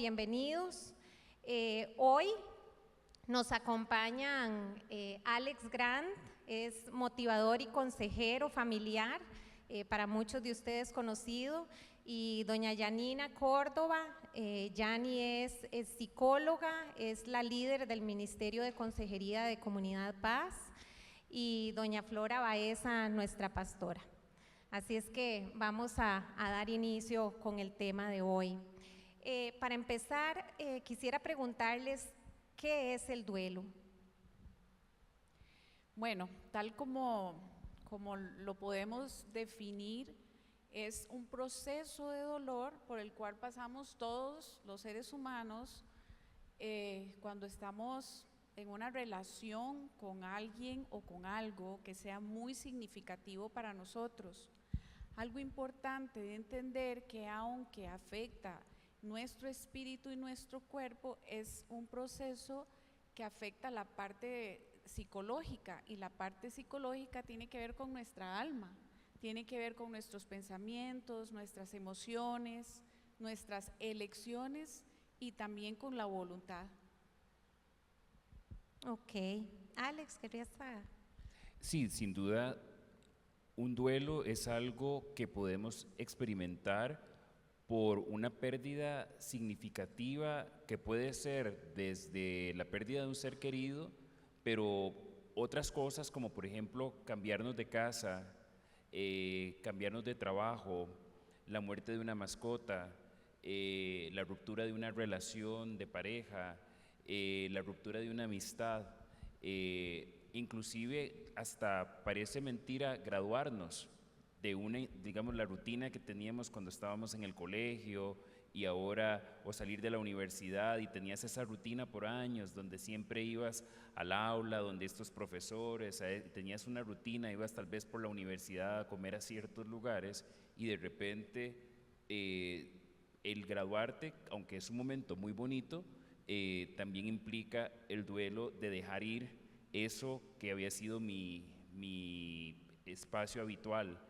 bienvenidos. Hoy nos acompañan Alex Grant, es motivador y consejero familiar, para muchos de ustedes conocido, y doña Yanina Córdoba. Yani es psicóloga, es la líder del Ministerio de Consejería de Comunidad Paz, y doña Flora Baeza, nuestra pastora. Así es que vamos a dar inicio con el tema de hoy. Para empezar, quisiera preguntarles, ¿qué es el duelo? Bueno, tal como lo podemos definir, es un proceso de dolor por el cual pasamos todos los seres humanos cuando estamos en una relación con alguien o con algo que sea muy significativo para nosotros. Algo importante de entender que aunque afecta nuestro espíritu y nuestro cuerpo, es un proceso que afecta la parte psicológica, y la parte psicológica tiene que ver con nuestra alma, tiene que ver con nuestros pensamientos, nuestras emociones, nuestras elecciones y también con la voluntad. Ok. Alex, ¿querías saber? Sí, sin duda, un duelo es algo que podemos experimentar por una pérdida significativa que puede ser desde la pérdida de un ser querido, pero otras cosas como por ejemplo cambiarnos de casa, cambiarnos de trabajo, la muerte de una mascota, la ruptura de una relación de pareja, la ruptura de una amistad, inclusive hasta parece mentira graduarnos de una, digamos, la rutina que teníamos cuando estábamos en el colegio y ahora, o salir de la universidad y tenías esa rutina por años donde siempre ibas al aula, donde estos profesores, tenías una rutina, ibas tal vez por la universidad a comer a ciertos lugares y de repente el graduarte, aunque es un momento muy bonito, también implica el duelo de dejar ir eso que había sido mi espacio habitual.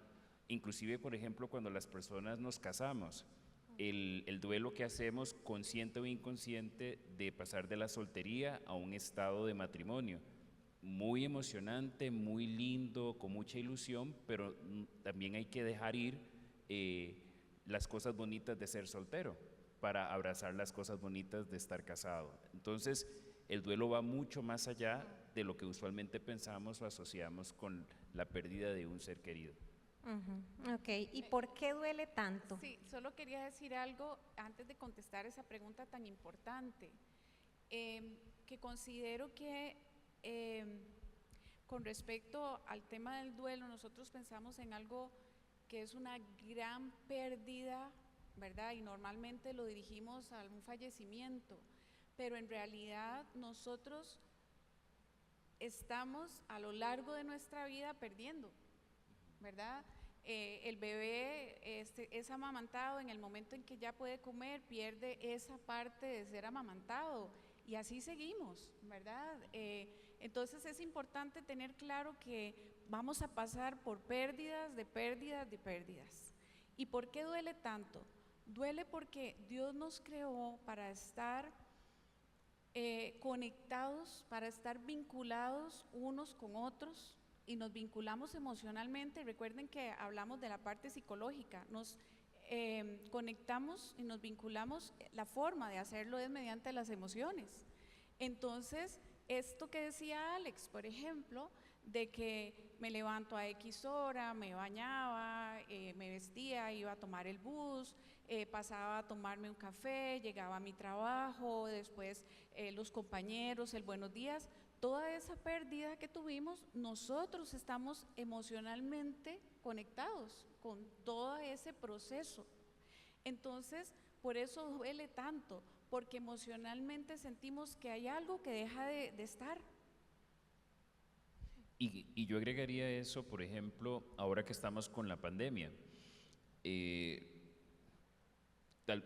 Inclusive, por ejemplo, cuando las personas nos casamos, el duelo que hacemos, consciente o inconsciente, de pasar de la soltería a un estado de matrimonio. Muy emocionante, muy lindo, con mucha ilusión, pero también hay que dejar ir las cosas bonitas de ser soltero para abrazar las cosas bonitas de estar casado. Entonces, el duelo va mucho más allá de lo que usualmente pensamos o asociamos con la pérdida de un ser querido. Ok, ¿y por qué duele tanto? Sí, solo quería decir algo antes de contestar esa pregunta tan importante, que considero que con respecto al tema del duelo, nosotros pensamos en algo que es una gran pérdida, ¿verdad? Y normalmente lo dirigimos a un fallecimiento, pero en realidad nosotros estamos a lo largo de nuestra vida perdiendo, ¿verdad? El bebé es amamantado, en el momento en que ya puede comer, pierde esa parte de ser amamantado, y así seguimos, ¿verdad? Entonces es importante tener claro que vamos a pasar por pérdidas, de pérdidas, de pérdidas. ¿Y por qué duele tanto? Duele porque Dios nos creó para estar conectados, para estar vinculados unos con otros, y nos vinculamos emocionalmente. Recuerden que hablamos de la parte psicológica, nos conectamos y nos vinculamos, la forma de hacerlo es mediante las emociones. Entonces, esto que decía Alex, por ejemplo, de que me levanto a X hora, me bañaba, me vestía, iba a tomar el bus, pasaba a tomarme un café, llegaba a mi trabajo, después los compañeros, el buenos días. Toda esa pérdida que tuvimos, nosotros estamos emocionalmente conectados con todo ese proceso. Entonces, por eso duele tanto, porque emocionalmente sentimos que hay algo que deja de estar. Y yo agregaría eso, por ejemplo, ahora que estamos con la pandemia.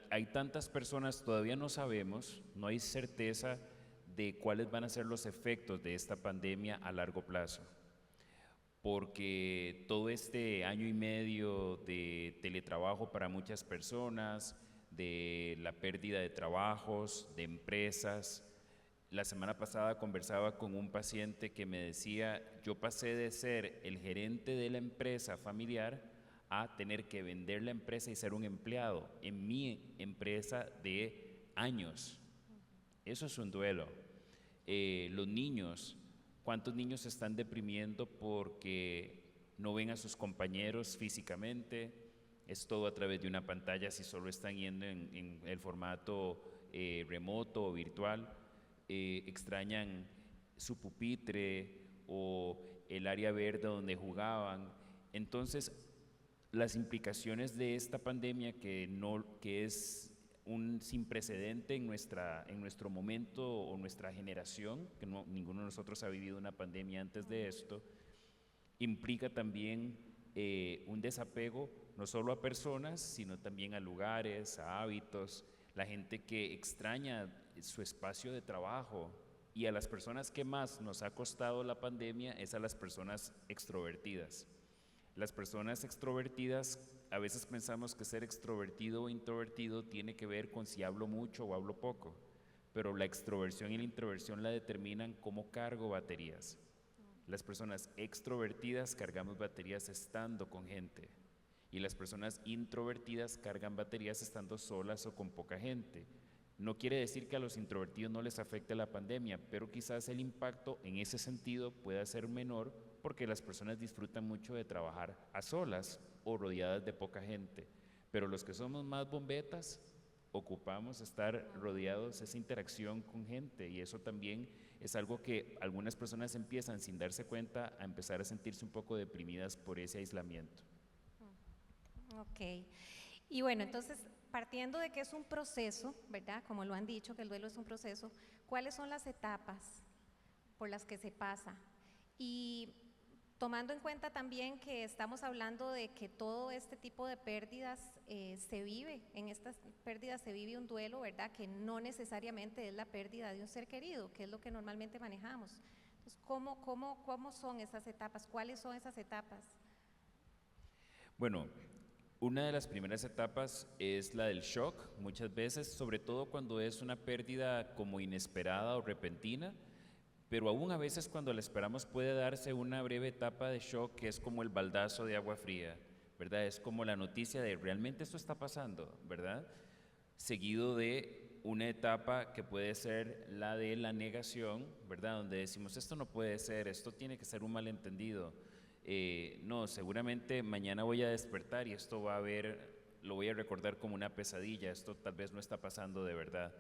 Hay tantas personas, todavía no sabemos, no hay certeza de cuáles van a ser los efectos de esta pandemia a largo plazo, porque todo este año y medio de teletrabajo para muchas personas, de la pérdida de trabajos, de empresas. La semana pasada conversaba con un paciente que me decía, yo pasé de ser el gerente de la empresa familiar a tener que vender la empresa y ser un empleado en mi empresa de años. Eso es un duelo. Los niños, ¿cuántos niños se están deprimiendo porque no ven a sus compañeros físicamente? Es todo a través de una pantalla si solo están yendo en el formato remoto o virtual. Extrañan su pupitre o el área verde donde jugaban. Entonces, las implicaciones de esta pandemia que es un sin precedente en nuestro momento o nuestra generación, que ninguno de nosotros ha vivido una pandemia antes de esto, implica también un desapego no solo a personas, sino también a lugares, a hábitos, la gente que extraña su espacio de trabajo. Y a las personas que más nos ha costado la pandemia es a las personas extrovertidas. Las personas extrovertidas, a veces pensamos que ser extrovertido o introvertido tiene que ver con si hablo mucho o hablo poco, pero la extroversión y la introversión la determinan cómo cargo baterías. Las personas extrovertidas cargamos baterías estando con gente y las personas introvertidas cargan baterías estando solas o con poca gente. No quiere decir que a los introvertidos no les afecte la pandemia, pero quizás el impacto en ese sentido pueda ser menor porque las personas disfrutan mucho de trabajar a solas o rodeadas de poca gente. Pero los que somos más bombetas, ocupamos estar rodeados de esa interacción con gente y eso también es algo que algunas personas empiezan sin darse cuenta a empezar a sentirse un poco deprimidas por ese aislamiento. Ok. Y bueno, entonces, partiendo de que es un proceso, ¿verdad? Como lo han dicho, que el duelo es un proceso, ¿cuáles son las etapas por las que se pasa? Y tomando en cuenta también que estamos hablando de que todo este tipo de pérdidas se vive, en estas pérdidas se vive un duelo, ¿verdad? Que no necesariamente es la pérdida de un ser querido, que es lo que normalmente manejamos. Entonces, ¿cómo son esas etapas? ¿Cuáles son esas etapas? Bueno, una de las primeras etapas es la del shock, muchas veces, sobre todo cuando es una pérdida como inesperada o repentina, pero aún a veces cuando la esperamos puede darse una breve etapa de shock que es como el baldazo de agua fría, ¿verdad? Es como la noticia de realmente esto está pasando, ¿verdad? Seguido de una etapa que puede ser la de la negación, ¿verdad? Donde decimos esto no puede ser, esto tiene que ser un malentendido. No, seguramente mañana voy a despertar y esto lo voy a recordar como una pesadilla, esto tal vez no está pasando de verdad.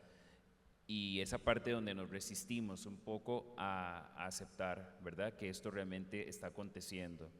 Y esa parte donde nos resistimos un poco a aceptar, ¿verdad? Que esto realmente está aconteciendo.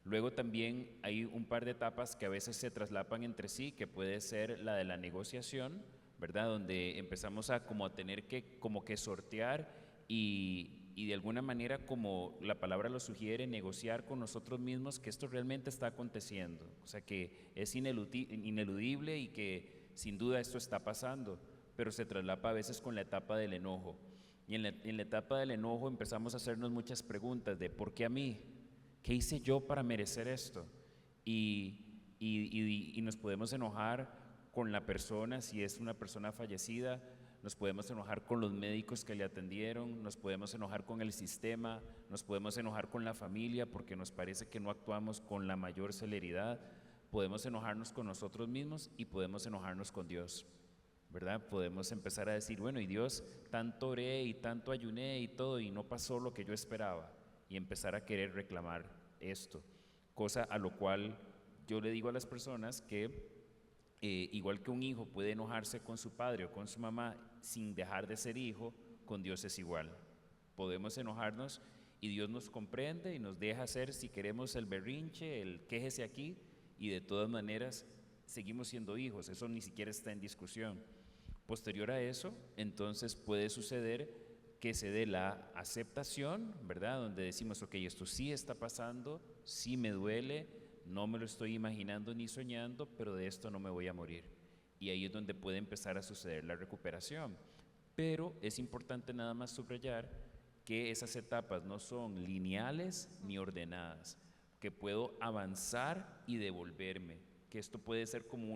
Luego también hay un par de etapas que a veces se traslapan entre sí, que puede ser la de la negociación, ¿verdad? Donde empezamos a como a tener que como que sortear y de alguna manera, como la palabra lo sugiere, negociar con nosotros mismos que esto realmente está aconteciendo, o sea que es ineludible y que sin duda esto está pasando, pero se traslapa a veces con la etapa del enojo. Y en la etapa del enojo empezamos a hacernos muchas preguntas de ¿por qué a mí? ¿Qué hice yo para merecer esto? Y nos podemos enojar con la persona, si es una persona fallecida, nos podemos enojar con los médicos que le atendieron, nos podemos enojar con el sistema, nos podemos enojar con la familia porque nos parece que no actuamos con la mayor celeridad, podemos enojarnos con nosotros mismos y podemos enojarnos con Dios, ¿verdad? Podemos empezar a decir, bueno, y Dios, tanto oré y tanto ayuné y todo y no pasó lo que yo esperaba, y empezar a querer reclamar esto, cosa a lo cual yo le digo a las personas que igual que un hijo puede enojarse con su padre o con su mamá sin dejar de ser hijo, con Dios es igual. Podemos enojarnos y Dios nos comprende y nos deja hacer si queremos el berrinche, el quéjese aquí, y de todas maneras seguimos siendo hijos, eso ni siquiera está en discusión. Posterior a eso, entonces puede suceder que se dé la aceptación, ¿verdad? Donde decimos, ok, esto sí está pasando, sí me duele, no me lo estoy imaginando ni soñando, pero de esto no me voy a morir. Y ahí es donde puede empezar a suceder la recuperación. Pero es importante nada más subrayar que esas etapas no son lineales ni ordenadas, que puedo avanzar y devolverme, que esto puede ser como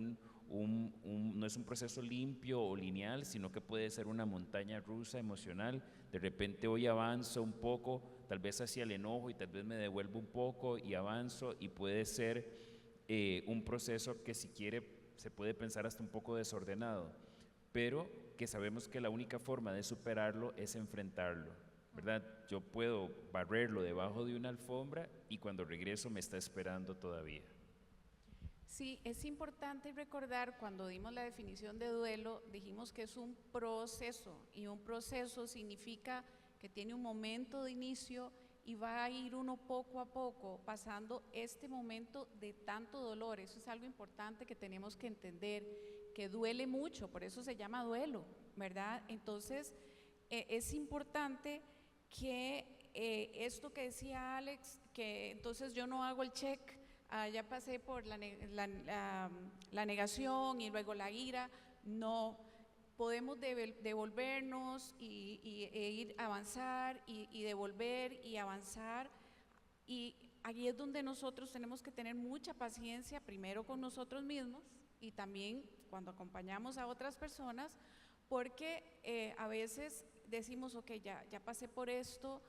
no es un proceso limpio o lineal, sino que puede ser una montaña rusa emocional. De repente hoy avanzo un poco, tal vez hacia el enojo y tal vez me devuelvo un poco y avanzo, y puede ser un proceso que si quiere se puede pensar hasta un poco desordenado, pero que sabemos que la única forma de superarlo es enfrentarlo, ¿verdad? Yo puedo barrerlo debajo de una alfombra y cuando regreso me está esperando todavía. Sí, es importante recordar, cuando dimos la definición de duelo, dijimos que es un proceso, y un proceso significa que tiene un momento de inicio y va a ir uno poco a poco pasando este momento de tanto dolor. Eso es algo importante que tenemos que entender, que duele mucho, por eso se llama duelo, ¿verdad? Entonces, es importante que esto que decía Alex, que entonces yo no hago el check, ya pasé por la negación y luego la ira. No, podemos devolvernos e ir a avanzar y devolver y avanzar. Y ahí es donde nosotros tenemos que tener mucha paciencia, primero con nosotros mismos y también cuando acompañamos a otras personas, porque a veces decimos, ok, ya pasé por esto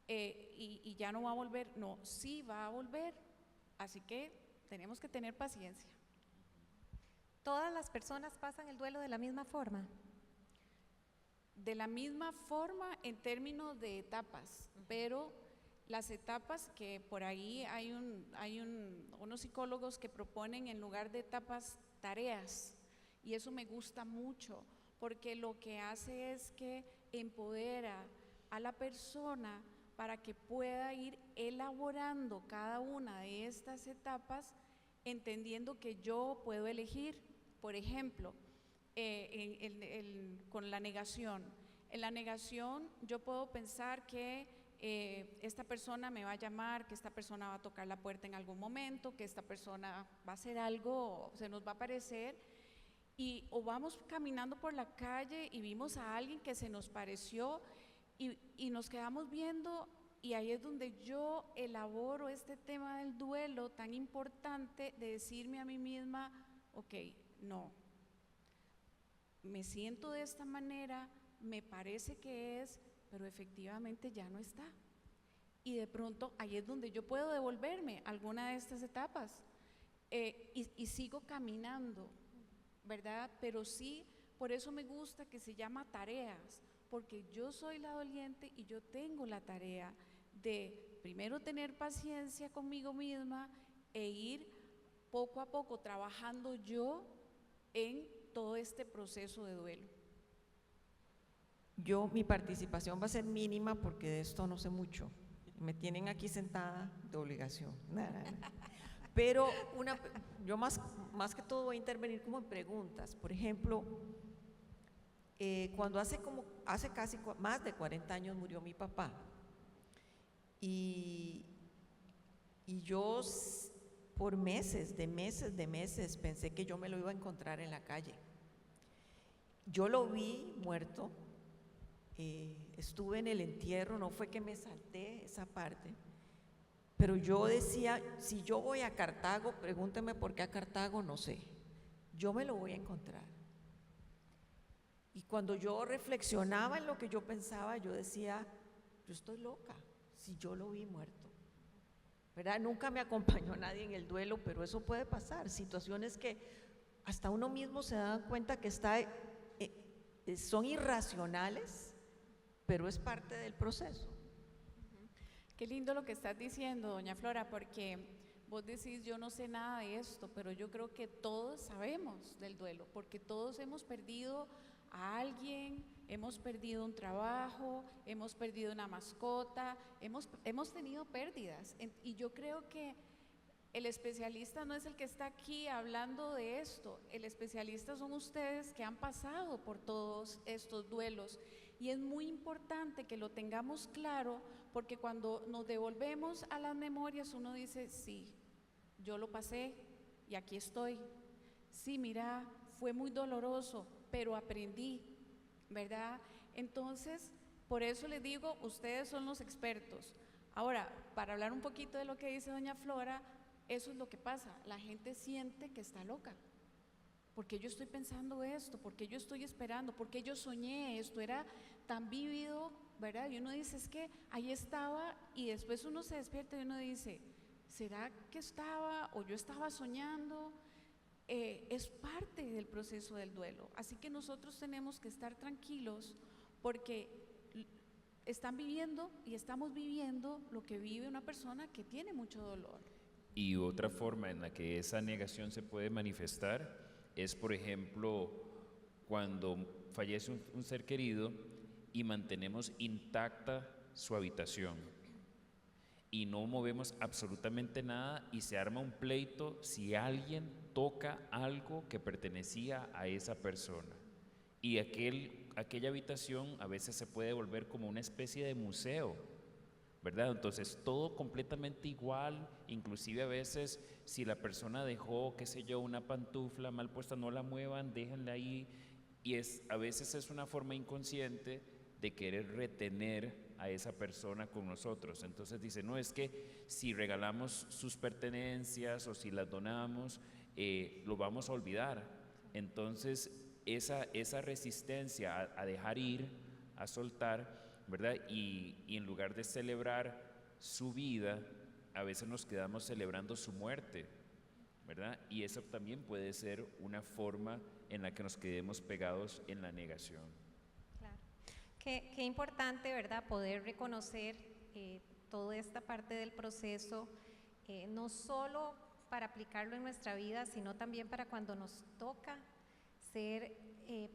y ya no va a volver. No, sí va a volver. Así que tenemos que tener paciencia. ¿Todas las personas pasan el duelo de la misma forma? De la misma forma en términos de etapas, pero las etapas que por ahí hay unos psicólogos que proponen en lugar de etapas, tareas, y eso me gusta mucho, porque lo que hace es que empodera a la persona para que pueda ir elaborando cada una de estas etapas, entendiendo que yo puedo elegir. Por ejemplo, con la negación. En la negación yo puedo pensar que esta persona me va a llamar, que esta persona va a tocar la puerta en algún momento, que esta persona va a hacer algo, se nos va a aparecer, o vamos caminando por la calle y vimos a alguien que se nos pareció y nos quedamos viendo, y ahí es donde yo elaboro este tema del duelo tan importante de decirme a mí misma, ok, no, me siento de esta manera, me parece que es, pero efectivamente ya no está. Y de pronto ahí es donde yo puedo devolverme a alguna de estas etapas y sigo caminando, ¿verdad? Pero sí, por eso me gusta que se llama tareas, porque yo soy la doliente y yo tengo la tarea de primero tener paciencia conmigo misma e ir poco a poco trabajando yo en todo este proceso de duelo. Mi participación va a ser mínima porque de esto no sé mucho. Me tienen aquí sentada de obligación. Pero yo más que todo voy a intervenir como en preguntas. Por ejemplo, cuando hace casi más de 40 años murió mi papá, y yo por meses pensé que yo me lo iba a encontrar en la calle. Yo lo vi muerto, estuve en el entierro, no fue que me salté esa parte, pero yo decía, si yo voy a Cartago, pregúnteme por qué a Cartago, no sé, yo me lo voy a encontrar. Y cuando yo reflexionaba en lo que yo pensaba, yo decía, yo estoy loca, si yo lo vi muerto, ¿verdad? Nunca me acompañó nadie en el duelo, pero eso puede pasar, situaciones que hasta uno mismo se da cuenta que son irracionales, pero es parte del proceso. Qué lindo lo que estás diciendo, doña Flora, porque vos decís, yo no sé nada de esto, pero yo creo que todos sabemos del duelo, porque todos hemos perdido a alguien, hemos perdido un trabajo, hemos perdido una mascota, hemos tenido pérdidas, y yo creo que el especialista no es el que está aquí hablando de esto, el especialista son ustedes que han pasado por todos estos duelos, y es muy importante que lo tengamos claro, porque cuando nos devolvemos a las memorias uno dice, sí, yo lo pasé y aquí estoy, sí, mira, fue muy doloroso, pero aprendí, ¿verdad? Entonces, por eso les digo, ustedes son los expertos. Ahora, para hablar un poquito de lo que dice doña Flora, eso es lo que pasa, la gente siente que está loca, ¿Por qué yo estoy pensando esto? ¿Por qué yo estoy esperando? ¿Por qué yo soñé esto? Era tan vívido, ¿verdad? Y uno dice, es que ahí estaba, y después uno se despierta y uno dice, ¿será que estaba o yo estaba soñando? Es parte del proceso del duelo. Así que nosotros tenemos que estar tranquilos porque están viviendo y estamos viviendo lo que vive una persona que tiene mucho dolor. Y otra forma en la que esa negación se puede manifestar es, por ejemplo, cuando fallece un ser querido y mantenemos intacta su habitación y no movemos absolutamente nada y se arma un pleito si alguien toca algo que pertenecía a esa persona. Y aquella habitación a veces se puede volver como una especie de museo, ¿verdad? Entonces todo completamente igual, inclusive a veces si la persona dejó, qué sé yo, una pantufla mal puesta, no la muevan, déjenla ahí. Y a veces es una forma inconsciente de querer retener a esa persona con nosotros. Entonces dice, no, es que si regalamos sus pertenencias o si las donamos, lo vamos a olvidar. Entonces esa resistencia a dejar ir, a soltar, ¿verdad? Y en lugar de celebrar su vida, a veces nos quedamos celebrando su muerte, ¿verdad? Y eso también puede ser una forma en la que nos quedemos pegados en la negación. Claro. Qué importante, ¿verdad? Poder reconocer toda esta parte del proceso, no solo para aplicarlo en nuestra vida, sino también para cuando nos toca ser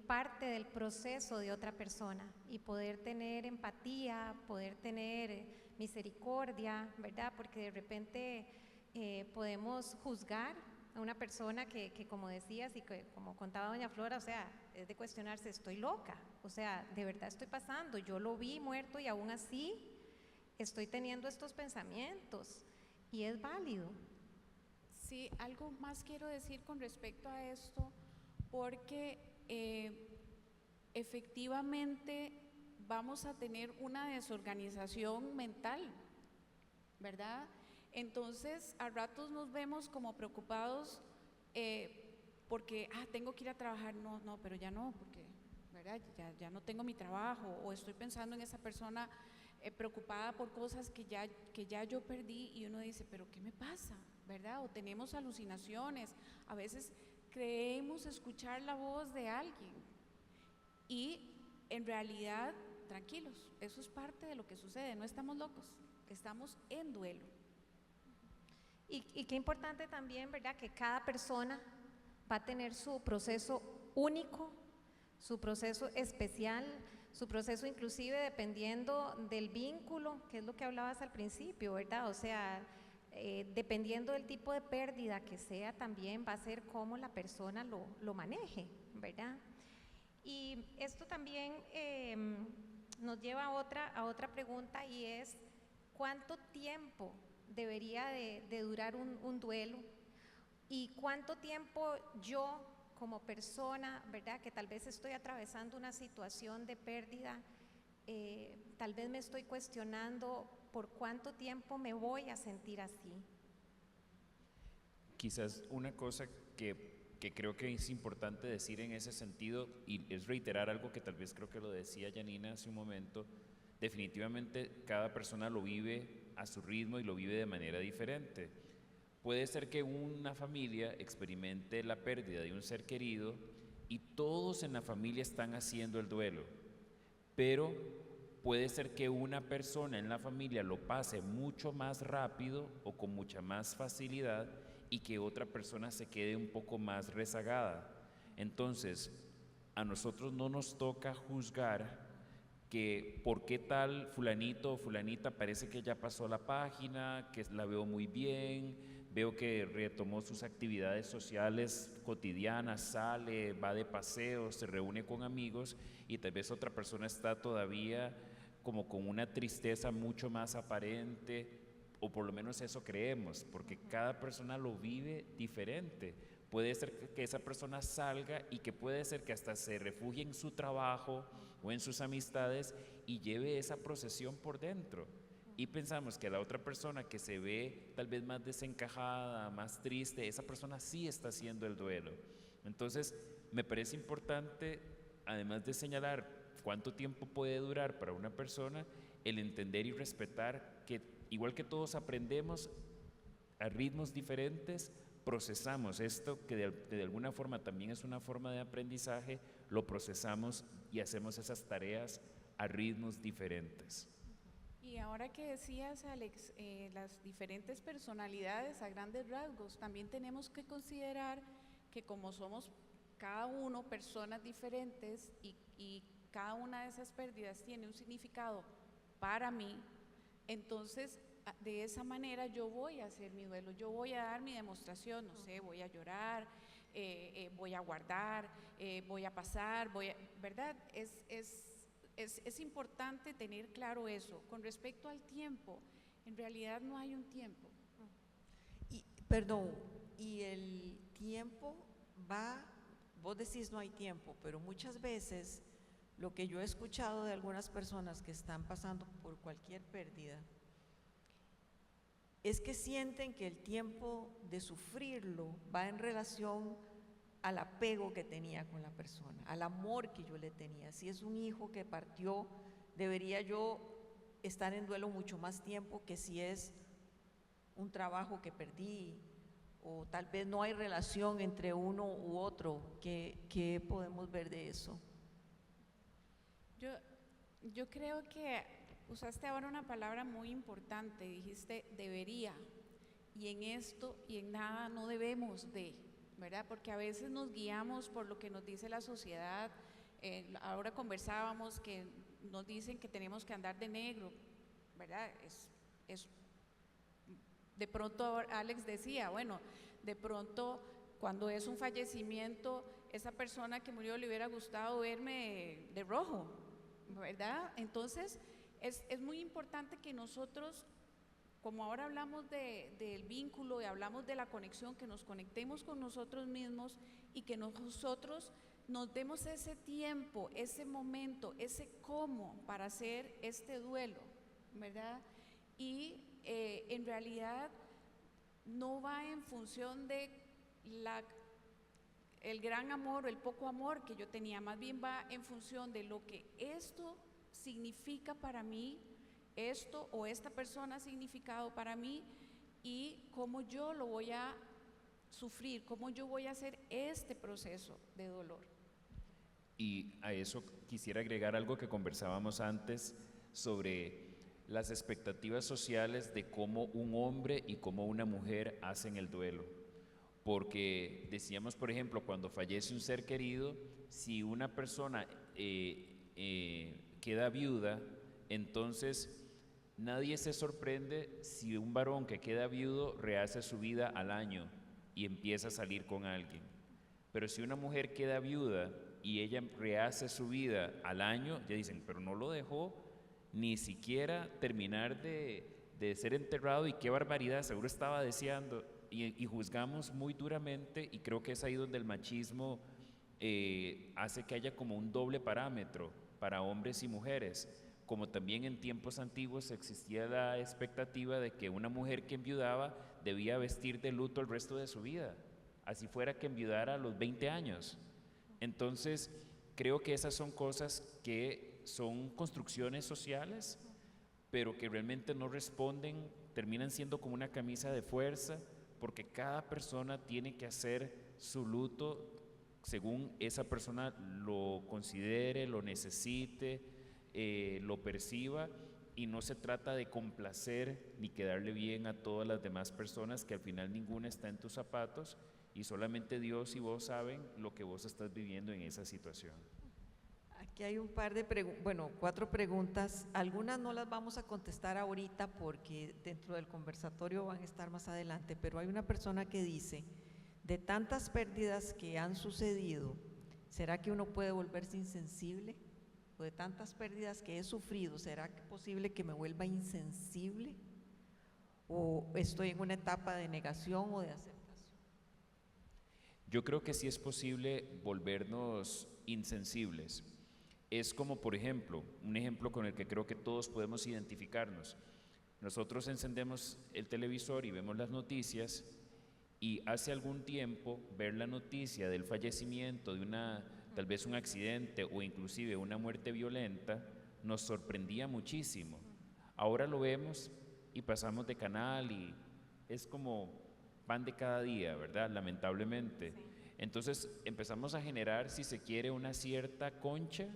parte del proceso de otra persona y poder tener empatía, poder tener misericordia, ¿verdad? Porque de repente podemos juzgar a una persona que como decías y que como contaba doña Flora, o sea, es de cuestionarse, estoy loca, o sea, de verdad estoy pasando, yo lo vi muerto y aún así estoy teniendo estos pensamientos y es válido. Sí, algo más quiero decir con respecto a esto, porque efectivamente vamos a tener una desorganización mental, ¿verdad? Entonces, a ratos nos vemos como preocupados porque, tengo que ir a trabajar, no, pero ya no, porque, ¿verdad? Ya no tengo mi trabajo, o estoy pensando en esa persona preocupada por cosas que ya yo perdí, y uno dice, pero ¿qué me pasa? ¿Verdad? O tenemos alucinaciones, a veces creemos escuchar la voz de alguien y en realidad, tranquilos, eso es parte de lo que sucede, no estamos locos, estamos en duelo. Y qué importante también, ¿verdad? Que cada persona va a tener su proceso único, su proceso especial, su proceso inclusive dependiendo del vínculo, que es lo que hablabas al principio, ¿verdad? O sea, dependiendo del tipo de pérdida que sea, también va a ser cómo la persona lo maneje, ¿verdad? Y esto también nos lleva a otra pregunta, y es, ¿cuánto tiempo debería de durar un duelo? ¿Y cuánto tiempo yo como persona, ¿verdad? Que tal vez estoy atravesando una situación de pérdida, tal vez me estoy cuestionando por cuánto tiempo me voy a sentir así. Quizás una cosa que creo que es importante decir en ese sentido, y es reiterar algo que tal vez creo que lo decía Janina hace un momento, definitivamente cada persona lo vive a su ritmo y lo vive de manera diferente. Puede ser que una familia experimente la pérdida de un ser querido y todos en la familia están haciendo el duelo, pero puede ser que una persona en la familia lo pase mucho más rápido o con mucha más facilidad y que otra persona se quede un poco más rezagada. Entonces, a nosotros no nos toca juzgar que por qué tal fulanito o fulanita parece que ya pasó la página, que la veo muy bien, veo que retomó sus actividades sociales cotidianas, sale, va de paseo, se reúne con amigos, y tal vez otra persona está todavía como con una tristeza mucho más aparente, o por lo menos eso creemos, porque cada persona lo vive diferente. Puede ser que esa persona salga y que puede ser que hasta se refugie en su trabajo o en sus amistades y lleve esa procesión por dentro. Y pensamos que la otra persona que se ve tal vez más desencajada, más triste, esa persona sí está haciendo el duelo. Entonces, me parece importante, además de señalar cuánto tiempo puede durar para una persona, el entender y respetar que, igual que todos aprendemos a ritmos diferentes, procesamos esto que de alguna forma también es una forma de aprendizaje, lo procesamos y hacemos esas tareas a ritmos diferentes. Y ahora que decías, Alex, las diferentes personalidades a grandes rasgos, también tenemos que considerar que como somos cada uno personas diferentes y cada una de esas pérdidas tiene un significado para mí, entonces de esa manera yo voy a hacer mi duelo, yo voy a dar mi demostración, no sé, voy a llorar, voy a guardar, voy a pasar, ¿verdad? Es importante tener claro eso. Con respecto al tiempo, en realidad no hay un tiempo. Y, perdón, y el tiempo va, vos decís no hay tiempo, pero muchas veces lo que yo he escuchado de algunas personas que están pasando por cualquier pérdida es que sienten que el tiempo de sufrirlo va en relación al apego que tenía con la persona, al amor que yo le tenía. Si es un hijo que partió, debería yo estar en duelo mucho más tiempo que si es un trabajo que perdí, o tal vez no hay relación entre uno u otro. ¿Qué podemos ver de eso? Yo creo que usaste ahora una palabra muy importante, dijiste debería, y en esto y en nada no debemos de, ¿verdad? Porque a veces nos guiamos por lo que nos dice la sociedad. Ahora conversábamos que nos dicen que tenemos que andar de negro, ¿verdad? De pronto Alex decía, bueno, de pronto cuando es un fallecimiento, esa persona que murió le hubiera gustado verme de rojo, ¿verdad? Entonces es muy importante que nosotros, como ahora hablamos del vínculo y hablamos de la conexión, que nos conectemos con nosotros mismos y que nosotros nos demos ese tiempo, ese momento, ese cómo para hacer este duelo, ¿verdad? Y en realidad no va en función de el gran amor o el poco amor que yo tenía, más bien va en función de lo que esto significa para mí, esto o esta persona ha significado para mí, y cómo yo lo voy a sufrir, cómo yo voy a hacer este proceso de dolor. Y a eso quisiera agregar algo que conversábamos antes sobre las expectativas sociales de cómo un hombre y cómo una mujer hacen el duelo. Porque decíamos, por ejemplo, cuando fallece un ser querido, si una persona queda viuda, entonces nadie se sorprende si un varón que queda viudo rehace su vida al año y empieza a salir con alguien. Pero si una mujer queda viuda y ella rehace su vida al año, ya dicen, pero no lo dejó ni siquiera terminar de ser enterrado, y qué barbaridad, seguro estaba deseando, y juzgamos muy duramente, y creo que es ahí donde el machismo hace que haya como un doble parámetro para hombres y mujeres, como también en tiempos antiguos existía la expectativa de que una mujer que enviudaba debía vestir de luto el resto de su vida, así fuera que enviudara a los 20 años. Entonces, creo que esas son cosas que son construcciones sociales, pero que realmente no responden, terminan siendo como una camisa de fuerza, porque cada persona tiene que hacer su luto según esa persona lo considere, lo necesite, lo perciba, y no se trata de complacer ni quedarle bien a todas las demás personas, que al final ninguna está en tus zapatos, y solamente Dios y vos saben lo que vos estás viviendo en esa situación. Aquí hay un par de preguntas, 4 preguntas. Algunas no las vamos a contestar ahorita porque dentro del conversatorio van a estar más adelante, pero hay una persona que dice, de tantas pérdidas que han sucedido, ¿será que uno puede volverse insensible? O de tantas pérdidas que he sufrido, ¿será posible que me vuelva insensible? ¿O estoy en una etapa de negación o de aceptación? Yo creo que sí es posible volvernos insensibles. Es como, por ejemplo, un ejemplo con el que creo que todos podemos identificarnos. Nosotros encendemos el televisor y vemos las noticias, Y hace algún tiempo ver la noticia del fallecimiento de tal vez un accidente o inclusive una muerte violenta nos sorprendía muchísimo. Ahora lo vemos y pasamos de canal y es como pan de cada día, ¿verdad? Lamentablemente. Entonces empezamos a generar, si se quiere, una cierta concha,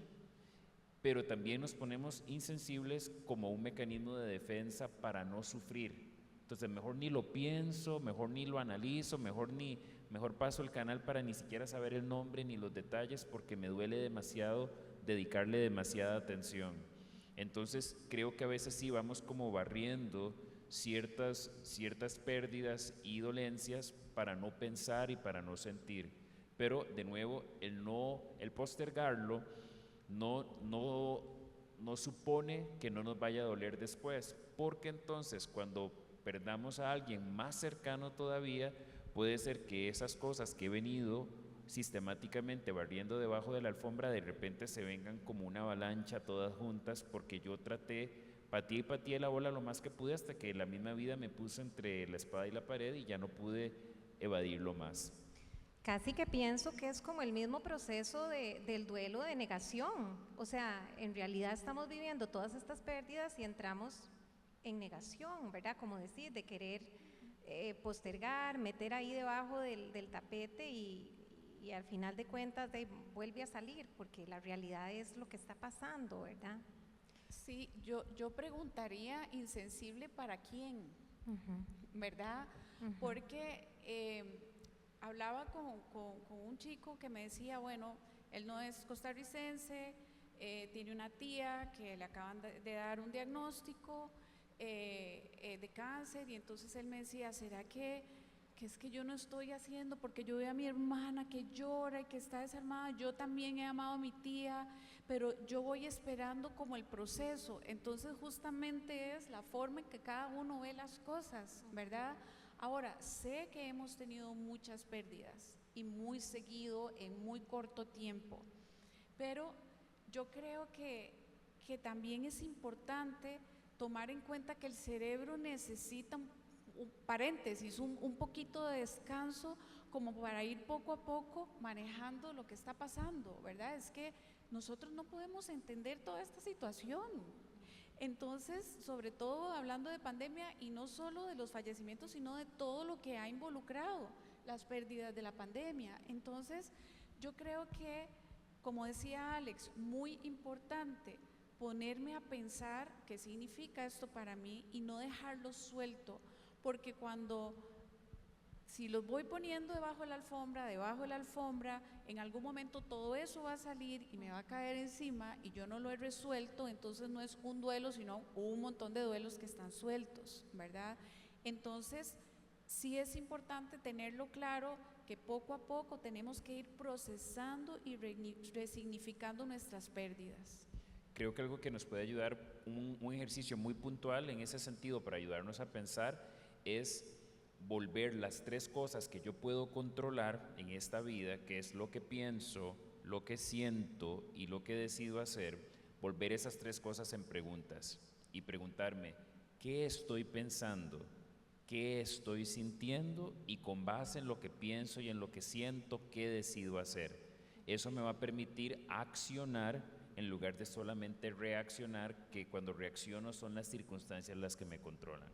pero también nos ponemos insensibles como un mecanismo de defensa para no sufrir. Entonces mejor ni lo pienso, mejor ni lo analizo, mejor paso el canal para ni siquiera saber el nombre ni los detalles porque me duele demasiado dedicarle demasiada atención. Entonces creo que a veces sí vamos como barriendo ciertas pérdidas y dolencias para no pensar y para no sentir. Pero de nuevo, el postergarlo no supone que no nos vaya a doler después, porque entonces cuando perdamos a alguien más cercano todavía, puede ser que esas cosas que he venido sistemáticamente barriendo debajo de la alfombra de repente se vengan como una avalancha todas juntas porque yo pateé la bola lo más que pude hasta que la misma vida me puso entre la espada y la pared y ya no pude evadirlo más. Casi que pienso que es como el mismo proceso del duelo de negación. O sea, en realidad estamos viviendo todas estas pérdidas y entramos en negación, ¿verdad? Como decir, de querer postergar, meter ahí debajo del tapete y al final de cuentas vuelve a salir, porque la realidad es lo que está pasando, ¿verdad? Sí, yo preguntaría insensible para quién, ¿verdad? Porque hablaba con un chico que me decía, bueno, él no es costarricense, tiene una tía que le acaban de dar un diagnóstico de cáncer y entonces él me decía, ¿será que es que yo no estoy haciendo? Porque yo veo a mi hermana que llora y que está desarmada, yo también he amado a mi tía, pero yo voy esperando como el proceso. Entonces justamente es la forma en que cada uno ve las cosas, ¿verdad? Ahora, sé que hemos tenido muchas pérdidas y muy seguido en muy corto tiempo, pero yo creo que también es importante tomar en cuenta que el cerebro necesita un paréntesis, un poquito de descanso como para ir poco a poco manejando lo que está pasando, ¿verdad? Es que nosotros no podemos entender toda esta situación. Entonces, sobre todo hablando de pandemia y no solo de los fallecimientos, sino de todo lo que ha involucrado las pérdidas de la pandemia. Entonces, yo creo que, como decía Alex, muy importante ponerme a pensar qué significa esto para mí y no dejarlo suelto, porque si los voy poniendo debajo de la alfombra, en algún momento todo eso va a salir y me va a caer encima y yo no lo he resuelto, entonces no es un duelo, sino un montón de duelos que están sueltos, ¿verdad? Entonces, sí es importante tenerlo claro que poco a poco tenemos que ir procesando y resignificando nuestras pérdidas. Creo que algo que nos puede ayudar, un ejercicio muy puntual en ese sentido para ayudarnos a pensar es volver las tres cosas que yo puedo controlar en esta vida, que es lo que pienso, lo que siento y lo que decido hacer, volver esas tres cosas en preguntas y preguntarme, ¿qué estoy pensando? ¿Qué estoy sintiendo? Y con base en lo que pienso y en lo que siento, ¿qué decido hacer? Eso me va a permitir accionar en lugar de solamente reaccionar, que cuando reacciono son las circunstancias las que me controlan.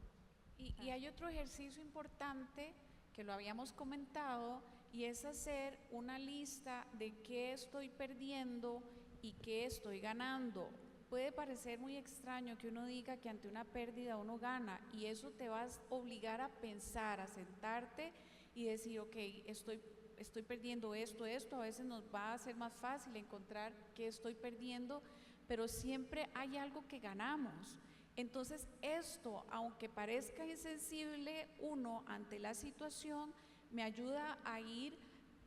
Y hay otro ejercicio importante que lo habíamos comentado y es hacer una lista de qué estoy perdiendo y qué estoy ganando. Puede parecer muy extraño que uno diga que ante una pérdida uno gana y eso te va a obligar a pensar, a sentarte y decir, ok, estoy perdiendo esto, a veces nos va a ser más fácil encontrar qué estoy perdiendo, pero siempre hay algo que ganamos. Entonces esto, aunque parezca insensible uno ante la situación, me ayuda a ir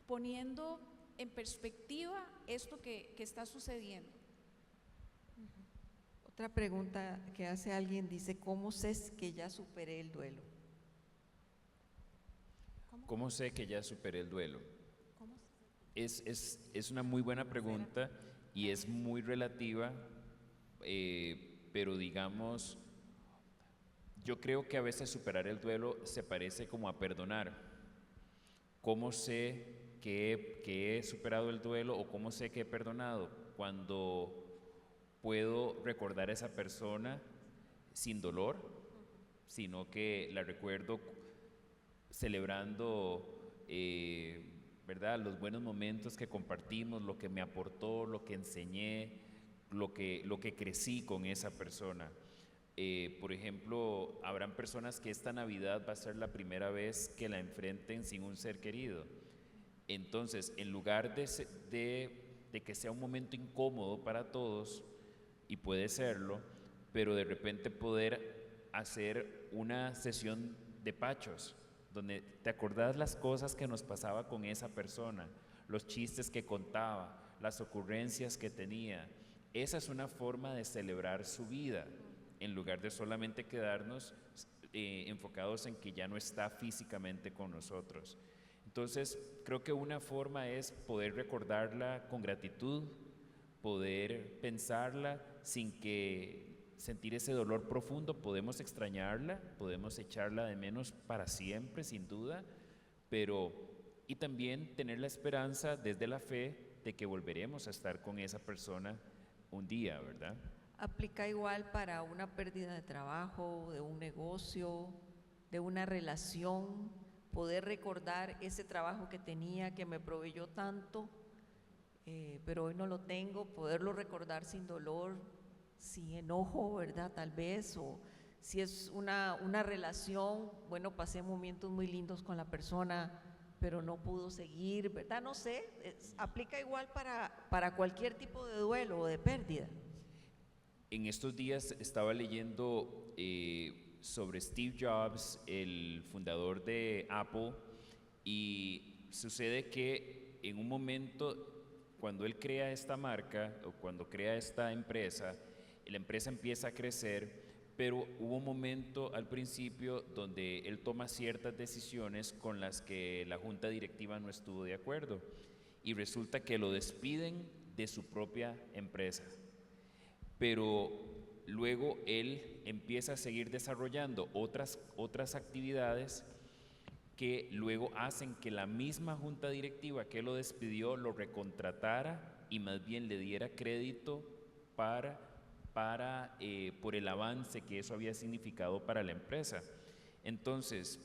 poniendo en perspectiva esto que está sucediendo. Otra pregunta que hace alguien dice, ¿cómo sé que ya superé el duelo? ¿Cómo sé que ya superé el duelo? Es una muy buena pregunta y es muy relativa, pero digamos, yo creo que a veces superar el duelo se parece como a perdonar. ¿Cómo sé que he superado el duelo o cómo sé que he perdonado? Cuando puedo recordar a esa persona sin dolor, sino que la recuerdo celebrando, ¿verdad? Los buenos momentos que compartimos, lo que me aportó, lo que enseñé, lo que crecí con esa persona. Por ejemplo, habrán personas que esta Navidad va a ser la primera vez que la enfrenten sin un ser querido. Entonces, en lugar de que sea un momento incómodo para todos, y puede serlo, pero de repente poder hacer una sesión de pachos, donde te acordás las cosas que nos pasaba con esa persona, los chistes que contaba, las ocurrencias que tenía. Esa es una forma de celebrar su vida, en lugar de solamente quedarnos enfocados en que ya no está físicamente con nosotros. Entonces, creo que una forma es poder recordarla con gratitud, poder pensarla sin que sentir ese dolor profundo. Podemos extrañarla, podemos echarla de menos para siempre, sin duda, pero y también tener la esperanza desde la fe de que volveremos a estar con esa persona un día, ¿verdad? Aplica igual para una pérdida de trabajo, de un negocio, de una relación, poder recordar ese trabajo que tenía, que me proveyó tanto, pero hoy no lo tengo, poderlo recordar sin dolor, sin enojo, ¿verdad? Tal vez, o si es una relación, bueno, pasé momentos muy lindos con la persona, pero no pudo seguir, ¿verdad? No sé, aplica igual para cualquier tipo de duelo o de pérdida. En estos días estaba leyendo sobre Steve Jobs, el fundador de Apple, y sucede que en un momento, cuando él crea esta marca o cuando crea esta empresa, la empresa empieza a crecer, pero hubo un momento al principio donde él toma ciertas decisiones con las que la junta directiva no estuvo de acuerdo, y resulta que lo despiden de su propia empresa. Pero luego él empieza a seguir desarrollando otras actividades que luego hacen que la misma junta directiva que lo despidió lo recontratara y más bien le diera crédito por el avance que eso había significado para la empresa. Entonces,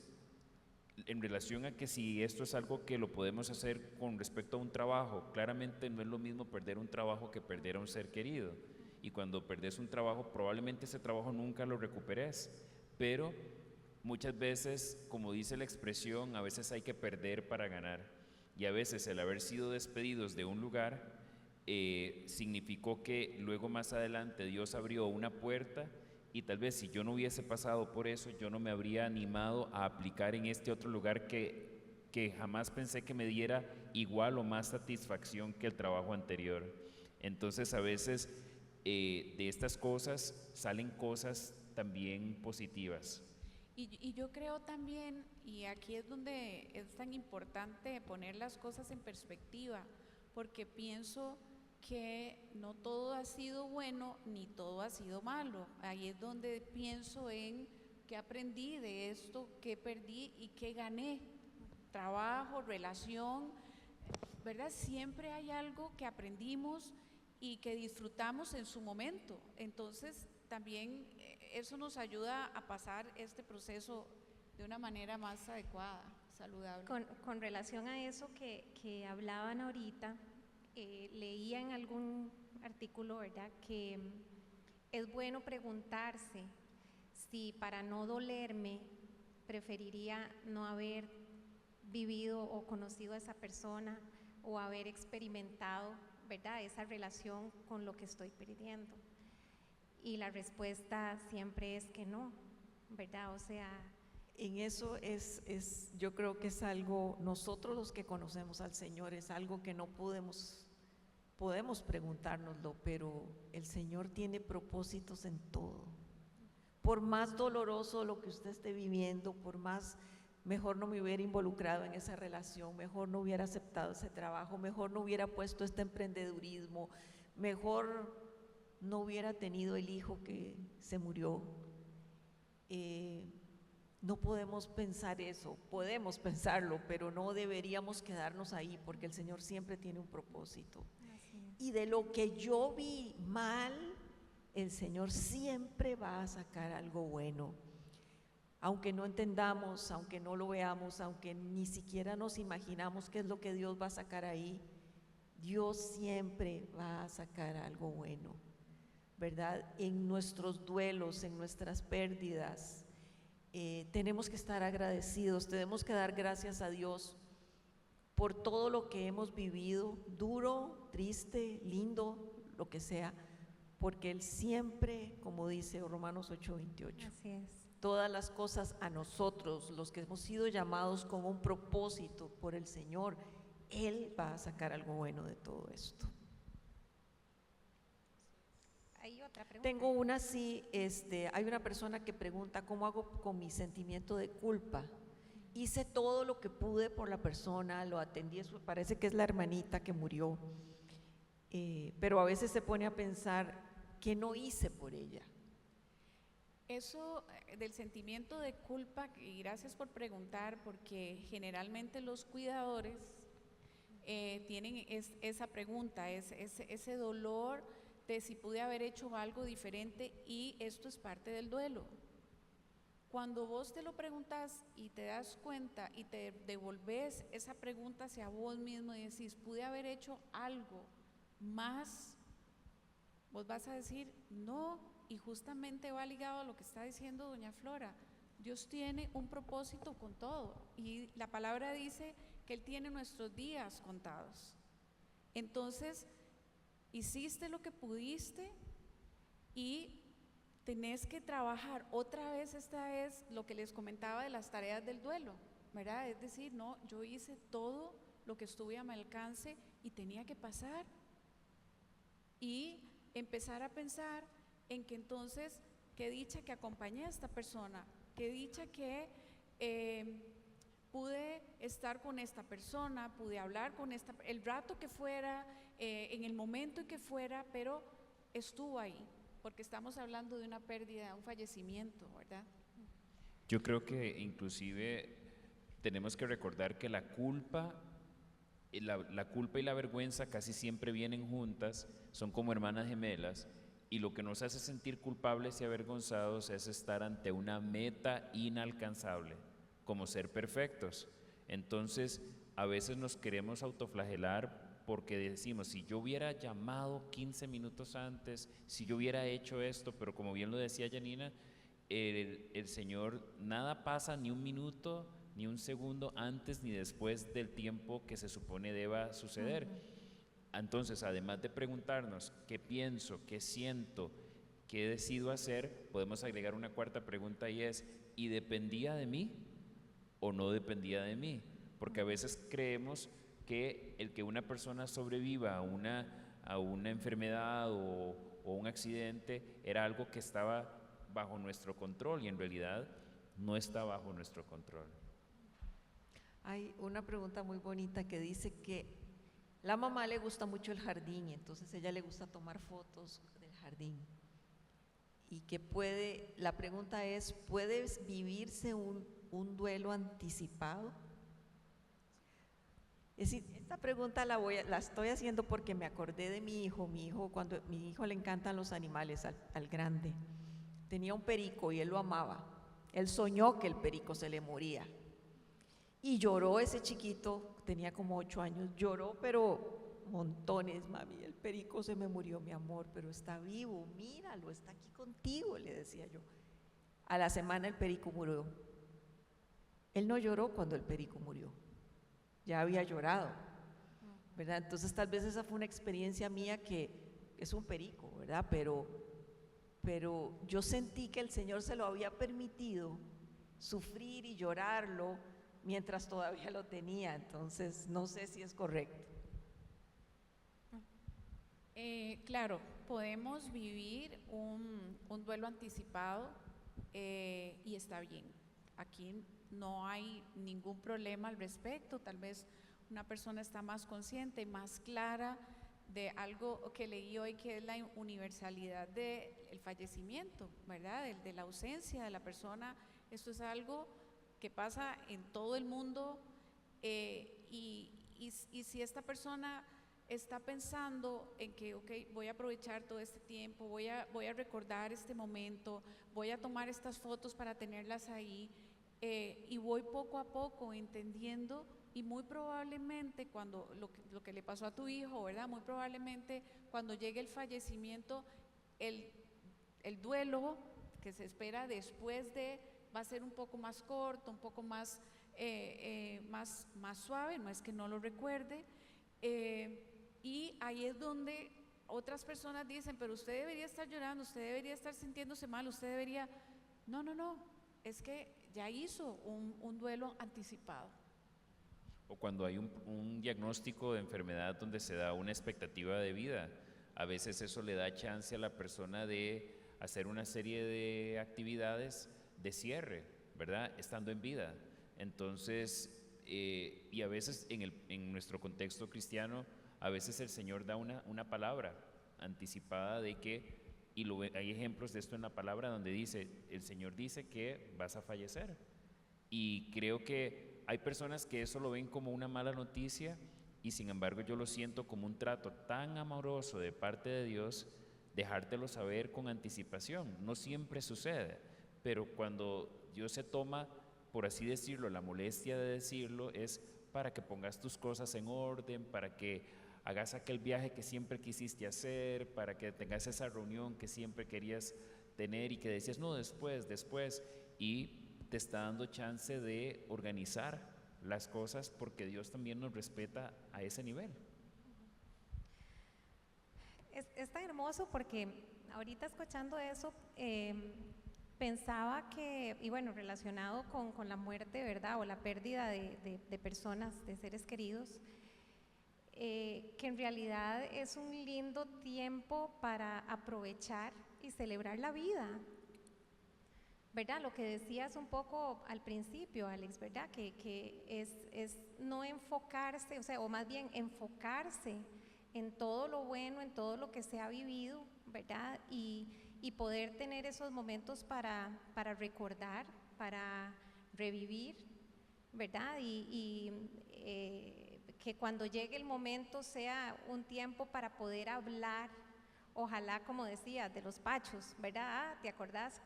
en relación a que si esto es algo que lo podemos hacer con respecto a un trabajo, claramente no es lo mismo perder un trabajo que perder a un ser querido. Y cuando perdés un trabajo, probablemente ese trabajo nunca lo recuperes, pero muchas veces, como dice la expresión, a veces hay que perder para ganar. Y a veces el haber sido despedidos de un lugar significó que luego más adelante Dios abrió una puerta, y tal vez si yo no hubiese pasado por eso, yo no me habría animado a aplicar en este otro lugar que jamás pensé que me diera igual o más satisfacción que el trabajo anterior. Entonces a veces de estas cosas salen cosas también positivas. Y yo creo también, y aquí es donde es tan importante poner las cosas en perspectiva, porque pienso que no todo ha sido bueno ni todo ha sido malo. Ahí es donde pienso en qué aprendí de esto, qué perdí y qué gané. Trabajo, relación, ¿verdad? Siempre hay algo que aprendimos y que disfrutamos en su momento. Entonces, también eso nos ayuda a pasar este proceso de una manera más adecuada, saludable. Con relación a eso que hablaban ahorita, leía en algún artículo, ¿verdad?, que es bueno preguntarse si para no dolerme preferiría no haber vivido o conocido a esa persona o haber experimentado, ¿verdad?, esa relación con lo que estoy perdiendo. Y la respuesta siempre es que no, ¿verdad? O sea, en eso yo creo que es algo, nosotros los que conocemos al Señor, es algo que no podemos preguntárnoslo, pero el Señor tiene propósitos en todo. Por más doloroso lo que usted esté viviendo, por más, mejor no me hubiera involucrado en esa relación, mejor no hubiera aceptado ese trabajo, mejor no hubiera puesto este emprendedurismo, mejor no hubiera tenido el hijo que se murió. No podemos pensar eso, podemos pensarlo, pero no deberíamos quedarnos ahí porque el Señor siempre tiene un propósito. Y de lo que yo vi mal, el Señor siempre va a sacar algo bueno. Aunque no entendamos, aunque no lo veamos, aunque ni siquiera nos imaginamos qué es lo que Dios va a sacar ahí, Dios siempre va a sacar algo bueno, ¿verdad? En nuestros duelos, en nuestras pérdidas, tenemos que estar agradecidos, tenemos que dar gracias a Dios por todo lo que hemos vivido, duro, triste, lindo, lo que sea, porque Él siempre, como dice Romanos 8:28, Así es. todas las cosas a nosotros, los que hemos sido llamados con un propósito por el Señor, Él va a sacar algo bueno de todo esto. Hay otra pregunta. Tengo una sí, hay una persona que pregunta, ¿cómo hago con mi sentimiento de culpa? Hice todo lo que pude por la persona, lo atendí, parece que es la hermanita que murió, pero a veces se pone a pensar, ¿qué no hice por ella? Eso del sentimiento de culpa, y gracias por preguntar, porque generalmente los cuidadores tienen esa pregunta, ese dolor de si pude haber hecho algo diferente, y esto es parte del duelo. Cuando vos te lo preguntas y te das cuenta y te devolves esa pregunta hacia vos mismo y decís, pude haber hecho algo más, vos vas a decir, no, y justamente va ligado a lo que está diciendo doña Flora. Dios tiene un propósito con todo, y la palabra dice que Él tiene nuestros días contados. Entonces, hiciste lo que pudiste y tenés que trabajar otra vez. Esta es lo que les comentaba de las tareas del duelo, ¿verdad? Es decir, no, yo hice todo lo que estuve a mi alcance y tenía que pasar, y empezar a pensar en que entonces, qué dicha que acompañé a esta persona, qué dicha que pude estar con esta persona, pude hablar con el rato que fuera, en el momento en que fuera, pero estuvo ahí, porque estamos hablando de una pérdida, un fallecimiento, ¿verdad? Yo creo que inclusive tenemos que recordar que la culpa y la vergüenza casi siempre vienen juntas, son como hermanas gemelas, y lo que nos hace sentir culpables y avergonzados es estar ante una meta inalcanzable, como ser perfectos. Entonces, a veces nos queremos autoflagelar porque decimos, si yo hubiera llamado 15 minutos antes, si yo hubiera hecho esto, pero como bien lo decía Janina, el Señor, nada pasa ni un minuto, ni un segundo antes ni después del tiempo que se supone deba suceder. Entonces, además de preguntarnos qué pienso, qué siento, qué decido hacer, podemos agregar una cuarta pregunta, y es, ¿y dependía de mí o no dependía de mí? Porque a veces creemos que el que una persona sobreviva a una enfermedad o un accidente era algo que estaba bajo nuestro control, y en realidad no está bajo nuestro control. Hay una pregunta muy bonita que dice que la mamá le gusta mucho el jardín, y entonces ella le gusta tomar fotos del jardín. Y que la pregunta es, ¿puede vivirse un duelo anticipado? Es decir, esta pregunta la estoy haciendo porque me acordé de mi hijo. Cuando mi hijo le encantan los animales, al grande, tenía un perico y él lo amaba. Él soñó que el perico se le moría. Y lloró ese chiquito, tenía como 8 años, lloró pero montones, mami, el perico se me murió, mi amor, pero está vivo, míralo, está aquí contigo, le decía yo. A la semana el perico murió. Él no lloró cuando el perico murió, ya había llorado, ¿verdad? Entonces tal vez esa fue una experiencia mía, que es un perico, ¿verdad? Pero yo sentí que el Señor se lo había permitido sufrir y llorarlo mientras todavía lo tenía. Entonces no sé si es correcto. Claro, podemos vivir un duelo anticipado, y está bien. Aquí no hay ningún problema al respecto. Tal vez una persona está más consciente, más clara de algo que leí hoy, que es la universalidad del fallecimiento, ¿verdad? De la ausencia de la persona Esto es algo que pasa en todo el mundo, y si esta persona está pensando en que, ok, voy a aprovechar todo este tiempo, voy a recordar este momento, voy a tomar estas fotos para tenerlas ahí, y voy poco a poco entendiendo, y muy probablemente cuando lo que le pasó a tu hijo, ¿verdad? Muy probablemente cuando llegue el fallecimiento, el, el duelo que se espera después de va a ser un poco más corto, un poco más, más suave, no es que no lo recuerde, y ahí es donde otras personas dicen, pero usted debería estar llorando, usted debería estar sintiéndose mal, usted debería… No, no, no, es que ya hizo un duelo anticipado. O cuando hay un diagnóstico de enfermedad donde se da una expectativa de vida, a veces eso le da chance a la persona de hacer una serie de actividades de cierre, ¿verdad? Estando en vida. Entonces, y a veces en nuestro contexto cristiano, a veces el Señor da una palabra anticipada de que, hay ejemplos de esto en la palabra donde dice, el Señor dice que vas a fallecer. Y creo que hay personas que eso lo ven como una mala noticia, y sin embargo yo lo siento como un trato tan amoroso de parte de Dios, dejártelo saber con anticipación. No siempre sucede, pero cuando Dios se toma, por así decirlo, la molestia de decirlo, es para que pongas tus cosas en orden, para que hagas aquel viaje que siempre quisiste hacer, para que tengas esa reunión que siempre querías tener y que decías, no, después, y te está dando chance de organizar las cosas, porque Dios también nos respeta a ese nivel. Es tan hermoso porque ahorita escuchando eso, pensaba que, y bueno, relacionado con la muerte, ¿verdad? O la pérdida de personas, de seres queridos, que en realidad es un lindo tiempo para aprovechar y celebrar la vida, ¿verdad? Lo que decías un poco al principio, Alex, ¿verdad? Que es no enfocarse, o sea, o más bien enfocarse en todo lo bueno, en todo lo que se ha vivido, ¿verdad? Y poder tener esos momentos para recordar, para revivir, ¿verdad? Que cuando llegue el momento sea un tiempo para poder hablar, ojalá, como decías, de los pachos, ¿verdad? ¿Te acordás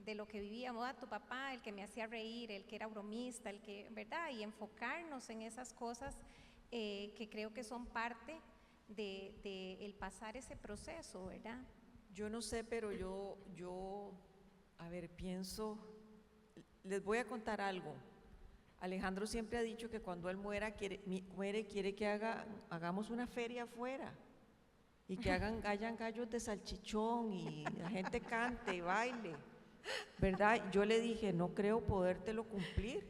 de lo que vivíamos? Tu papá, el que me hacía reír, el que era bromista, el que, ¿verdad? Y enfocarnos en esas cosas que creo que son parte de el pasar ese proceso, ¿verdad? Yo no sé, pero yo, a ver, pienso, les voy a contar algo. Alejandro siempre ha dicho que cuando él muere quiere que hagamos una feria afuera y que hayan gallos de salchichón y la gente cante y baile, ¿verdad? Yo le dije, no creo podértelo cumplir.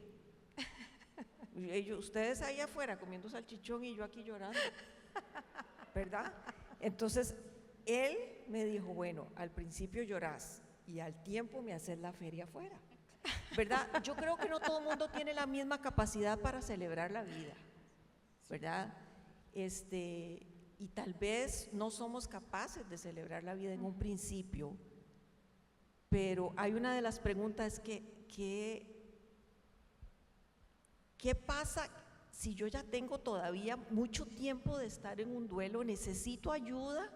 Ustedes ahí afuera comiendo salchichón y yo aquí llorando, ¿verdad? Entonces, él me dijo, bueno, al principio llorás y al tiempo me haces la feria afuera, ¿verdad? Yo creo que no todo el mundo tiene la misma capacidad para celebrar la vida, ¿verdad? Y tal vez no somos capaces de celebrar la vida en un principio, pero hay una de las preguntas ¿qué pasa si yo ya tengo todavía mucho tiempo de estar en un duelo? ¿Necesito ayuda?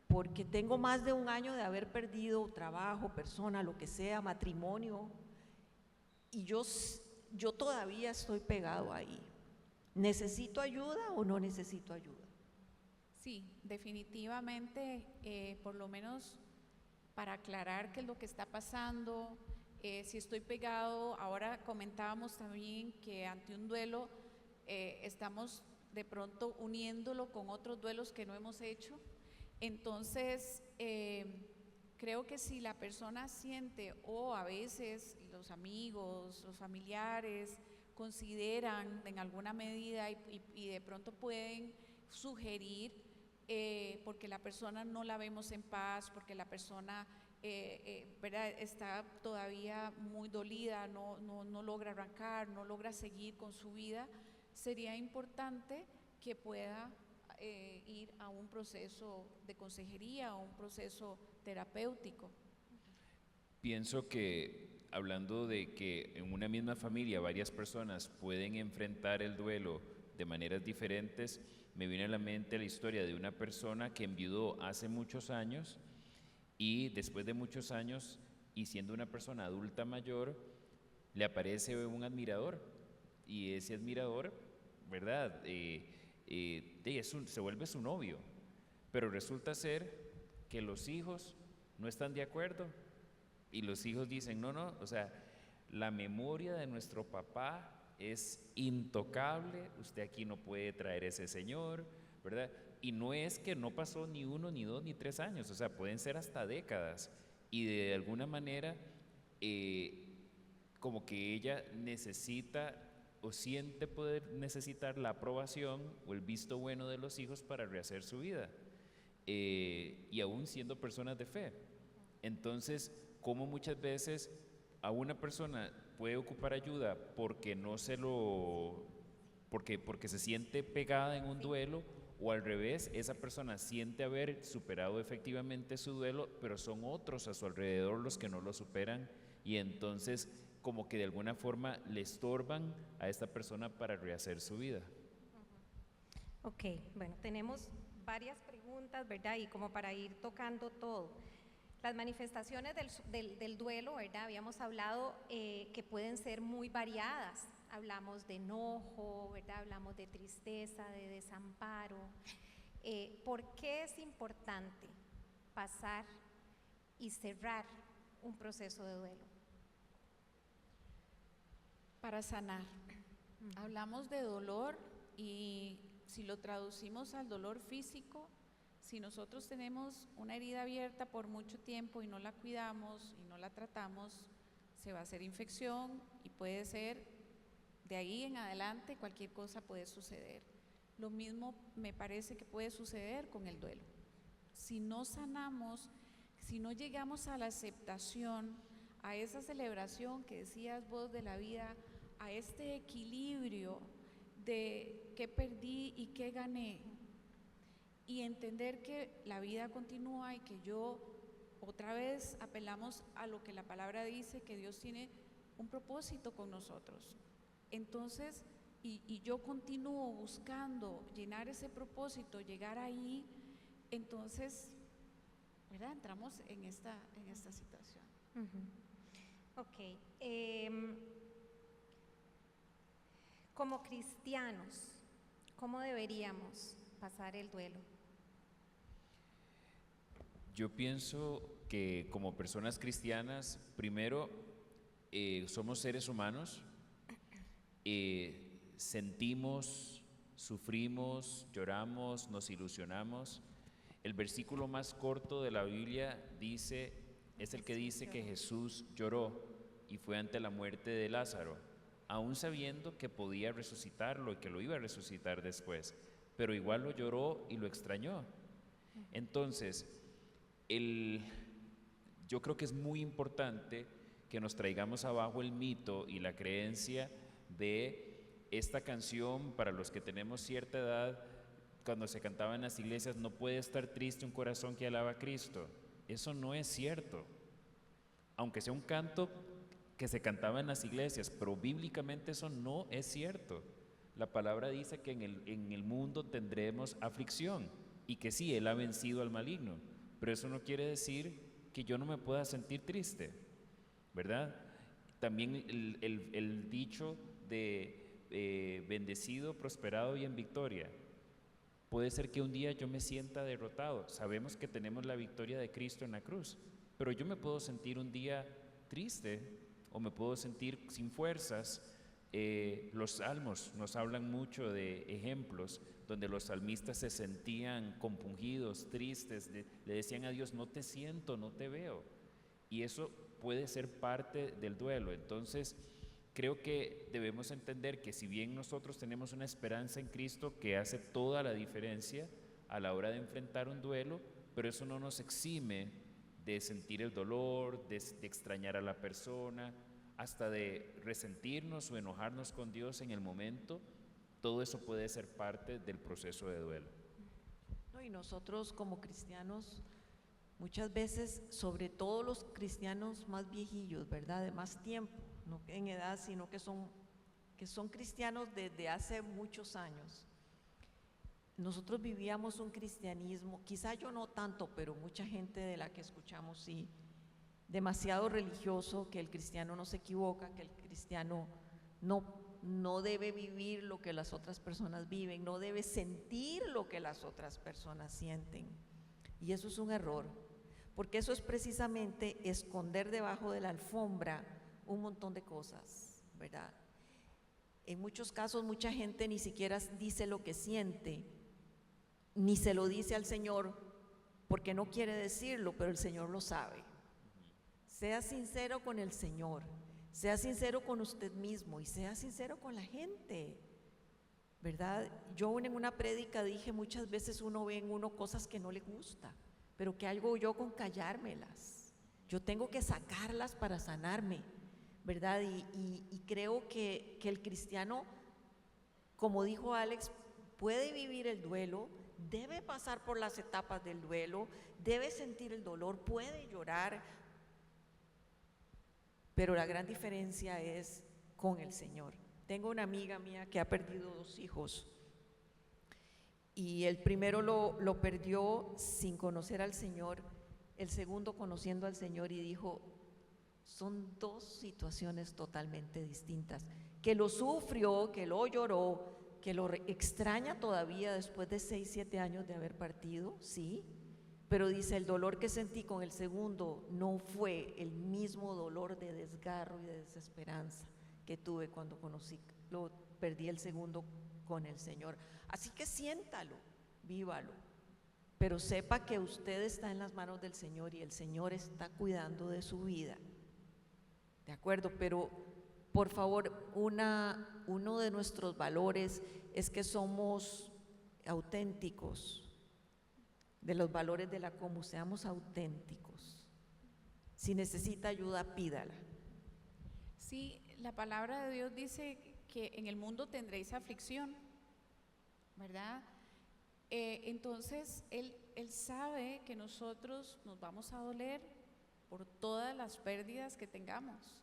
Porque tengo más de un año de haber perdido trabajo, persona, lo que sea, matrimonio, y yo todavía estoy pegado ahí. ¿Necesito ayuda o no necesito ayuda? Sí, definitivamente, por lo menos para aclarar qué es lo que está pasando, si estoy pegado. Ahora comentábamos también que ante un duelo estamos de pronto uniéndolo con otros duelos que no hemos hecho. Entonces, creo que si la persona siente, o a veces los amigos, los familiares consideran en alguna medida y de pronto pueden sugerir, porque la persona no la vemos en paz, porque la persona ¿verdad? Está todavía muy dolida, no logra arrancar, no logra seguir con su vida, sería importante que pueda ir a un proceso de consejería o un proceso terapéutico. Pienso que hablando de que en una misma familia varias personas pueden enfrentar el duelo de maneras diferentes, me viene a la mente la historia de una persona que enviudó hace muchos años y después de muchos años y siendo una persona adulta mayor, le aparece un admirador y ese admirador, ¿verdad? Se vuelve su novio, pero resulta ser que los hijos no están de acuerdo y los hijos dicen, no, no, o sea, la memoria de nuestro papá es intocable, usted aquí no puede traer ese señor, ¿verdad? Y no es que no pasó ni 1, ni 2, ni 3 años, o sea, pueden ser hasta décadas y de alguna manera como que ella necesita o siente poder necesitar la aprobación o el visto bueno de los hijos para rehacer su vida, y aún siendo personas de fe. Entonces, como muchas veces a una persona puede ocupar ayuda porque no se lo, porque se siente pegada en un duelo, o al revés, esa persona siente haber superado efectivamente su duelo, pero son otros a su alrededor los que no lo superan y entonces como que de alguna forma le estorban a esta persona para rehacer su vida. Ok, bueno, tenemos varias preguntas, ¿verdad? Y como para ir tocando todo. Las manifestaciones del duelo, ¿verdad? Habíamos hablado que pueden ser muy variadas. Hablamos de enojo, ¿verdad? Hablamos de tristeza, de desamparo. ¿Por qué es importante pasar y cerrar un proceso de duelo? Para sanar. Hablamos de dolor y si lo traducimos al dolor físico, si nosotros tenemos una herida abierta por mucho tiempo y no la cuidamos y no la tratamos, se va a hacer infección y puede ser de ahí en adelante cualquier cosa puede suceder. Lo mismo me parece que puede suceder con el duelo. Si no sanamos, si no llegamos a la aceptación, a esa celebración que decías vos de la vida, a este equilibrio de qué perdí y qué gané, y entender que la vida continúa y que yo otra vez apelamos a lo que la palabra dice, que Dios tiene un propósito con nosotros. Entonces, y yo continúo buscando llenar ese propósito, llegar ahí, entonces, ¿verdad? Entramos en esta situación. Ok. Como cristianos, ¿cómo deberíamos pasar el duelo? Yo pienso que como personas cristianas, primero, somos seres humanos, sentimos, sufrimos, lloramos, nos ilusionamos. El versículo más corto de la Biblia es el que dice que Jesús lloró y fue ante la muerte de Lázaro, aún sabiendo que podía resucitarlo y que lo iba a resucitar después, pero igual lo lloró y lo extrañó. Entonces, yo creo que es muy importante que nos traigamos abajo el mito y la creencia de esta canción. Para los que tenemos cierta edad, cuando se cantaba en las iglesias, no puede estar triste un corazón que alaba a Cristo. Eso no es cierto, aunque sea un canto que se cantaba en las iglesias, pero bíblicamente eso no es cierto. La palabra dice que en el mundo tendremos aflicción y que sí, Él ha vencido al maligno, pero eso no quiere decir que yo no me pueda sentir triste, ¿verdad? También el dicho de bendecido, prosperado y en victoria. Puede ser que un día yo me sienta derrotado. Sabemos que tenemos la victoria de Cristo en la cruz, pero yo me puedo sentir un día triste o me puedo sentir sin fuerzas. Los salmos nos hablan mucho de ejemplos donde los salmistas se sentían compungidos, tristes, le decían a Dios, no te siento, no te veo. Y eso puede ser parte del duelo. Entonces, creo que debemos entender que si bien nosotros tenemos una esperanza en Cristo que hace toda la diferencia a la hora de enfrentar un duelo, pero eso no nos exime de sentir el dolor, de extrañar a la persona, hasta de resentirnos o enojarnos con Dios en el momento. Todo eso puede ser parte del proceso de duelo. No, y nosotros como cristianos Muchas veces, sobre todo los cristianos más viejillos, ¿verdad? De más tiempo, no en edad, sino que son cristianos desde hace muchos años. Nosotros vivíamos un cristianismo, quizá yo no tanto, pero mucha gente de la que escuchamos sí, demasiado religioso, que el cristiano no se equivoca, que el cristiano no debe vivir lo que las otras personas viven, no debe sentir lo que las otras personas sienten. Y eso es un error, porque eso es precisamente esconder debajo de la alfombra un montón de cosas, ¿verdad? En muchos casos mucha gente ni siquiera dice lo que siente, ni se lo dice al Señor porque no quiere decirlo, pero el Señor lo sabe. Sea sincero con el Señor, sea sincero con usted mismo y sea sincero con la gente, ¿verdad? Yo en una prédica dije, muchas veces uno ve en uno cosas que no le gusta, pero ¿qué hago yo con callármelas? Yo tengo que sacarlas para sanarme, ¿verdad? Y creo que el cristiano, como dijo Alex, puede vivir el duelo, debe pasar por las etapas del duelo, debe sentir el dolor, puede llorar, pero la gran diferencia es con el Señor. Tengo una amiga mía que ha perdido 2 hijos y el primero lo perdió sin conocer al Señor, el segundo conociendo al Señor, y dijo, son 2 situaciones totalmente distintas, que lo sufrió, que lo lloró, que lo extraña todavía después de 6, 7 años de haber partido, sí, pero dice, el dolor que sentí con el segundo no fue el mismo dolor de desgarro y de desesperanza que tuve cuando perdí el segundo con el Señor. Así que siéntalo, vívalo, pero sepa que usted está en las manos del Señor y el Señor está cuidando de su vida, ¿de acuerdo? Pero por favor, uno de nuestros valores es que somos auténticos, de los valores de la Comu, seamos auténticos. Si necesita ayuda, pídala. Sí, la palabra de Dios dice que en el mundo tendréis aflicción, ¿verdad? Entonces, él sabe que nosotros nos vamos a doler por todas las pérdidas que tengamos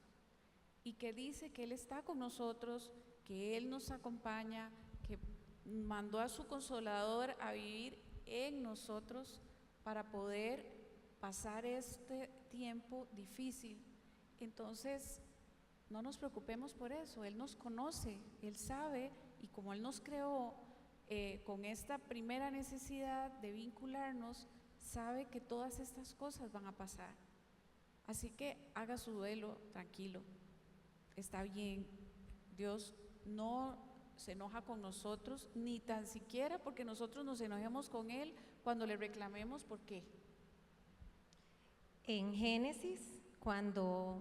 y que dice que Él está con nosotros, que Él nos acompaña, que mandó a su Consolador a vivir en nosotros para poder pasar este tiempo difícil. Entonces, no nos preocupemos por eso, Él nos conoce, Él sabe, y como Él nos creó con esta primera necesidad de vincularnos, sabe que todas estas cosas van a pasar. Así que haga su duelo tranquilo, está bien, Dios no se enoja con nosotros, ni tan siquiera porque nosotros nos enojemos con Él cuando le reclamemos por qué. En Génesis, cuando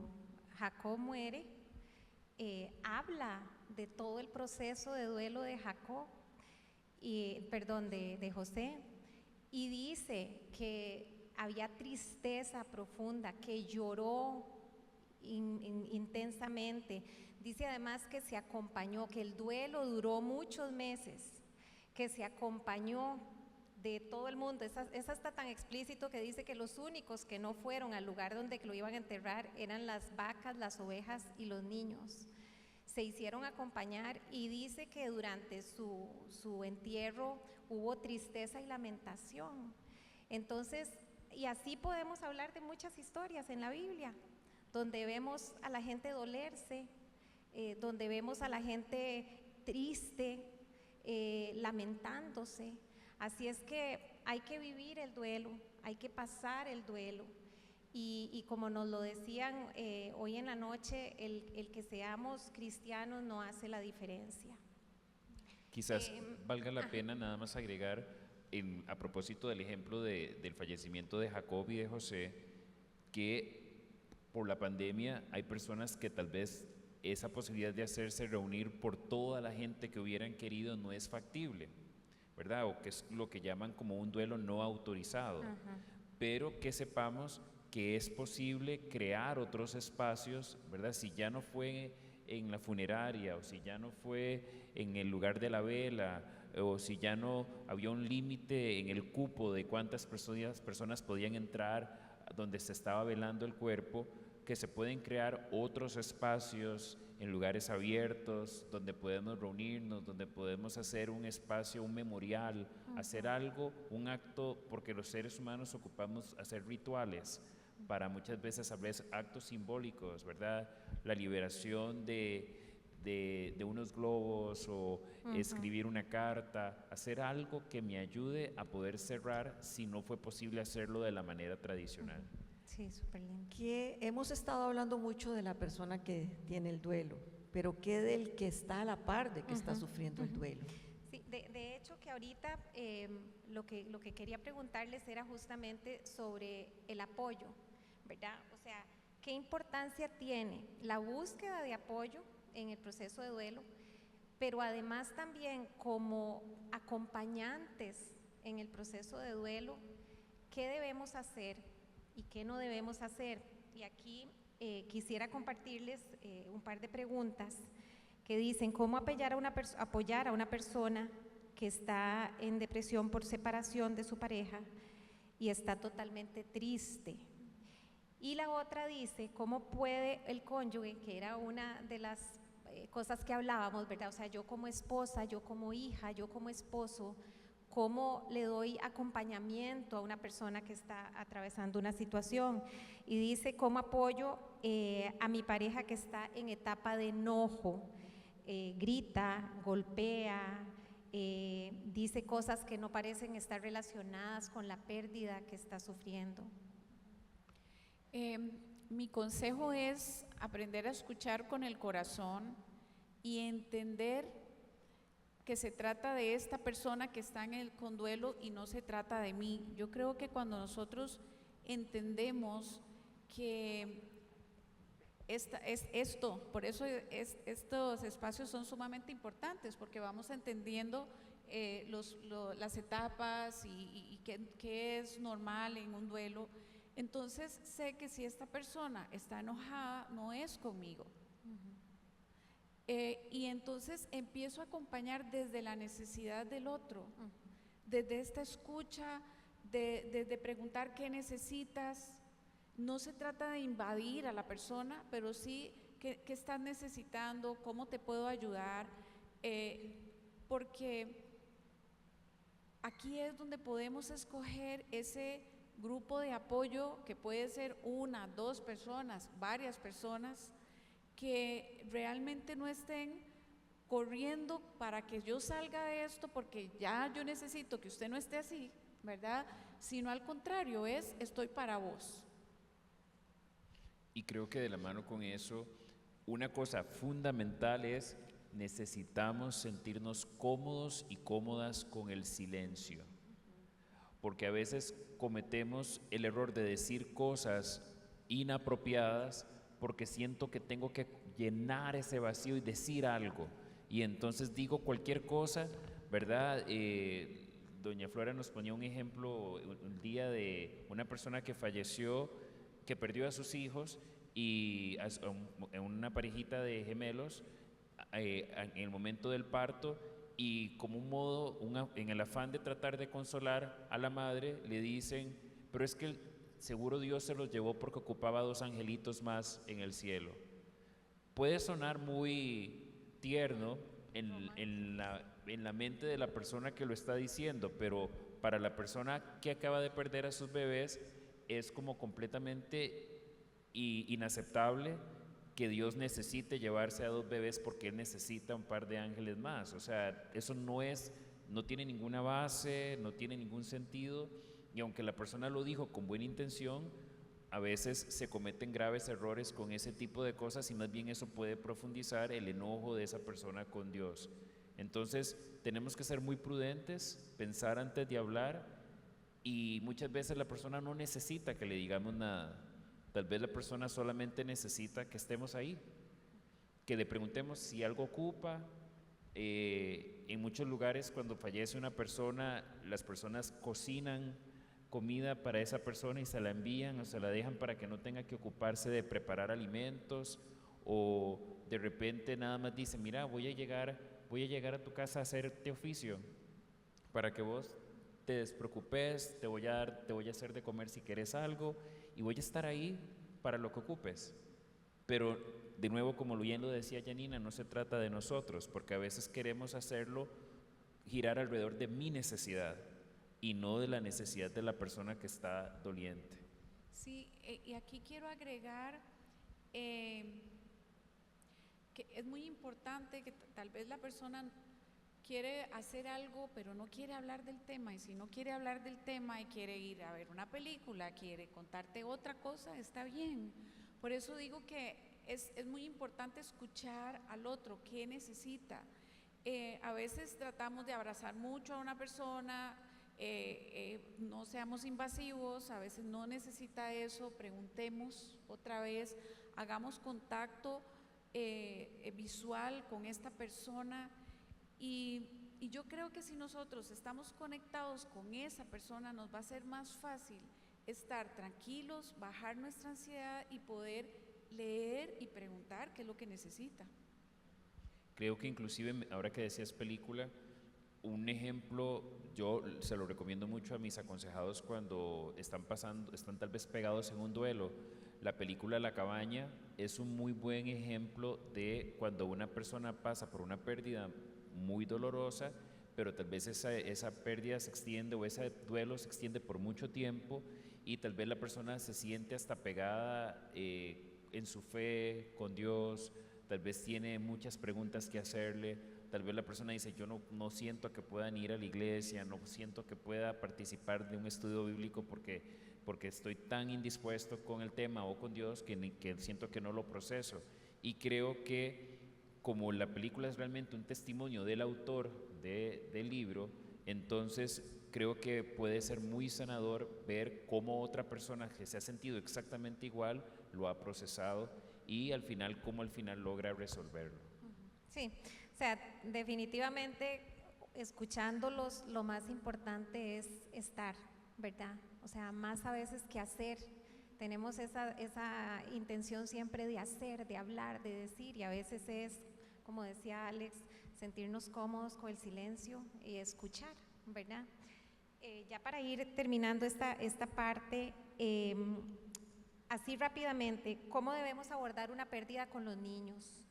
Jacob muere, habla de todo el proceso de duelo de Jacob, de José, y dice que había tristeza profunda, que lloró intensamente. Dice además que se acompañó, que el duelo duró muchos meses, que se acompañó de todo el mundo. Esa está tan explícito que dice que los únicos que no fueron al lugar donde lo iban a enterrar eran las vacas, las ovejas y los niños. Se hicieron acompañar y dice que durante su entierro hubo tristeza y lamentación. Entonces, y así podemos hablar de muchas historias en la Biblia, donde vemos a la gente dolerse, donde vemos a la gente triste, lamentándose. Así es que hay que vivir el duelo, hay que pasar el duelo. Y como nos lo decían hoy en la noche, el que seamos cristianos no hace la diferencia. Quizás valga la pena nada más agregar, a propósito del ejemplo del fallecimiento de Jacob y de José, que por la pandemia hay personas que tal vez esa posibilidad de hacerse reunir por toda la gente que hubieran querido no es factible, ¿verdad? O que es lo que llaman como un duelo no autorizado. Ajá. Pero que sepamos que es posible crear otros espacios, ¿verdad? Si ya no fue en la funeraria o si ya no fue en el lugar de la vela o si ya no había un límite en el cupo de cuántas personas podían entrar donde se estaba velando el cuerpo, que se pueden crear otros espacios en lugares abiertos donde podemos reunirnos, donde podemos hacer un espacio, un memorial, hacer algo, un acto, porque los seres humanos ocupamos hacer rituales para muchas veces actos simbólicos, ¿verdad? La liberación de unos globos o escribir una carta, hacer algo que me ayude a poder cerrar si no fue posible hacerlo de la manera tradicional. Sí, súper lindo. Que hemos estado hablando mucho de la persona que tiene el duelo, pero ¿qué del que está a la par de que está sufriendo el duelo? Sí, de hecho que ahorita lo que quería preguntarles era justamente sobre el apoyo, ¿verdad? O sea, ¿qué importancia tiene la búsqueda de apoyo en el proceso de duelo, pero además también como acompañantes en el proceso de duelo, qué debemos hacer y qué no debemos hacer? Y aquí quisiera compartirles un par de preguntas que dicen: ¿cómo apoyar a una persona que está en depresión por separación de su pareja y está totalmente triste? Y la otra dice: ¿cómo puede el cónyuge, que era una de las cosas que hablábamos, ¿verdad? O sea, yo como esposa, yo como hija, yo como esposo, ¿cómo le doy acompañamiento a una persona que está atravesando una situación? Y dice: ¿cómo apoyo a mi pareja que está en etapa de enojo? Grita, golpea, dice cosas que no parecen estar relacionadas con la pérdida que está sufriendo. Mi consejo es aprender a escuchar con el corazón y entender que se trata de esta persona que está en el conduelo y no se trata de mí. Yo creo que cuando nosotros entendemos que por eso estos espacios son sumamente importantes, porque vamos entendiendo las etapas y qué es normal en un duelo. Entonces sé que si esta persona está enojada, no es conmigo. Y entonces empiezo a acompañar desde la necesidad del otro, desde esta escucha, de preguntar qué necesitas. No se trata de invadir a la persona, pero sí qué estás necesitando, cómo te puedo ayudar, porque aquí es donde podemos escoger ese grupo de apoyo que puede ser una, dos personas, varias personas, que realmente no estén corriendo para que yo salga de esto porque ya yo necesito que usted no esté así, ¿verdad? Sino al contrario, estoy para vos. Y creo que de la mano con eso, una cosa fundamental es: necesitamos sentirnos cómodos y cómodas con el silencio, porque a veces cometemos el error de decir cosas inapropiadas porque siento que tengo que llenar ese vacío y decir algo, y entonces digo cualquier cosa, ¿verdad? Doña Flora nos ponía un ejemplo un día de una persona que falleció, que perdió a sus hijos, y en una parejita de gemelos en el momento del parto, y como un modo, en el afán de tratar de consolar a la madre, le dicen: pero es que seguro Dios se los llevó porque ocupaba 2 angelitos más en el cielo. Puede sonar muy tierno en la mente de la persona que lo está diciendo, pero para la persona que acaba de perder a sus bebés es como completamente inaceptable que Dios necesite llevarse a 2 bebés porque Él necesita un par de ángeles más. O sea, eso no tiene ninguna base, no tiene ningún sentido, y aunque la persona lo dijo con buena intención, a veces se cometen graves errores con ese tipo de cosas, y más bien eso puede profundizar el enojo de esa persona con Dios. Entonces tenemos que ser muy prudentes, pensar antes de hablar, y muchas veces la persona no necesita que le digamos nada. Tal vez la persona solamente necesita que estemos ahí, que le preguntemos si algo ocupa. En muchos lugares, cuando fallece una persona, las personas cocinan comida para esa persona y se la envían o se la dejan para que no tenga que ocuparse de preparar alimentos, o de repente nada más dicen: mira, voy a llegar a tu casa a hacerte oficio, para que vos te despreocupes, te voy a hacer de comer si quieres algo y voy a estar ahí para lo que ocupes. Pero de nuevo, como bien lo decía Janina, no se trata de nosotros, porque a veces queremos hacerlo girar alrededor de mi necesidad y no de la necesidad de la persona que está doliente. Sí, y aquí quiero agregar que es muy importante que tal vez la persona quiere hacer algo, pero no quiere hablar del tema, y si no quiere hablar del tema y quiere ir a ver una película, quiere contarte otra cosa, está bien. Por eso digo que es muy importante escuchar al otro, qué necesita. A veces tratamos de abrazar mucho a una persona, no seamos invasivos, a veces no necesita eso, preguntemos otra vez, hagamos contacto visual con esta persona y yo creo que si nosotros estamos conectados con esa persona nos va a ser más fácil estar tranquilos, bajar nuestra ansiedad y poder leer y preguntar qué es lo que necesita. Creo que inclusive, ahora que decías película, un ejemplo, yo se lo recomiendo mucho a mis aconsejados cuando están tal vez pegados en un duelo. La película La Cabaña es un muy buen ejemplo de cuando una persona pasa por una pérdida muy dolorosa, pero tal vez esa pérdida se extiende o ese duelo se extiende por mucho tiempo y tal vez la persona se siente hasta pegada en su fe con Dios, tal vez tiene muchas preguntas que hacerle, tal vez la persona dice, yo no siento que puedan ir a la iglesia, no siento que pueda participar de un estudio bíblico porque estoy tan indispuesto con el tema o con Dios que siento que no lo proceso. Y creo que como la película es realmente un testimonio del autor del libro, entonces creo que puede ser muy sanador ver cómo otra persona que se ha sentido exactamente igual lo ha procesado y cómo al final logra resolverlo. Sí, o sea, definitivamente escuchándolos lo más importante es estar, ¿verdad? O sea, más a veces que hacer. Tenemos esa intención siempre de hacer, de hablar, de decir, y a veces es, como decía Alex, sentirnos cómodos con el silencio y escuchar, ¿verdad? Ya para ir terminando esta parte, así rápidamente, ¿cómo debemos abordar una pérdida con los niños?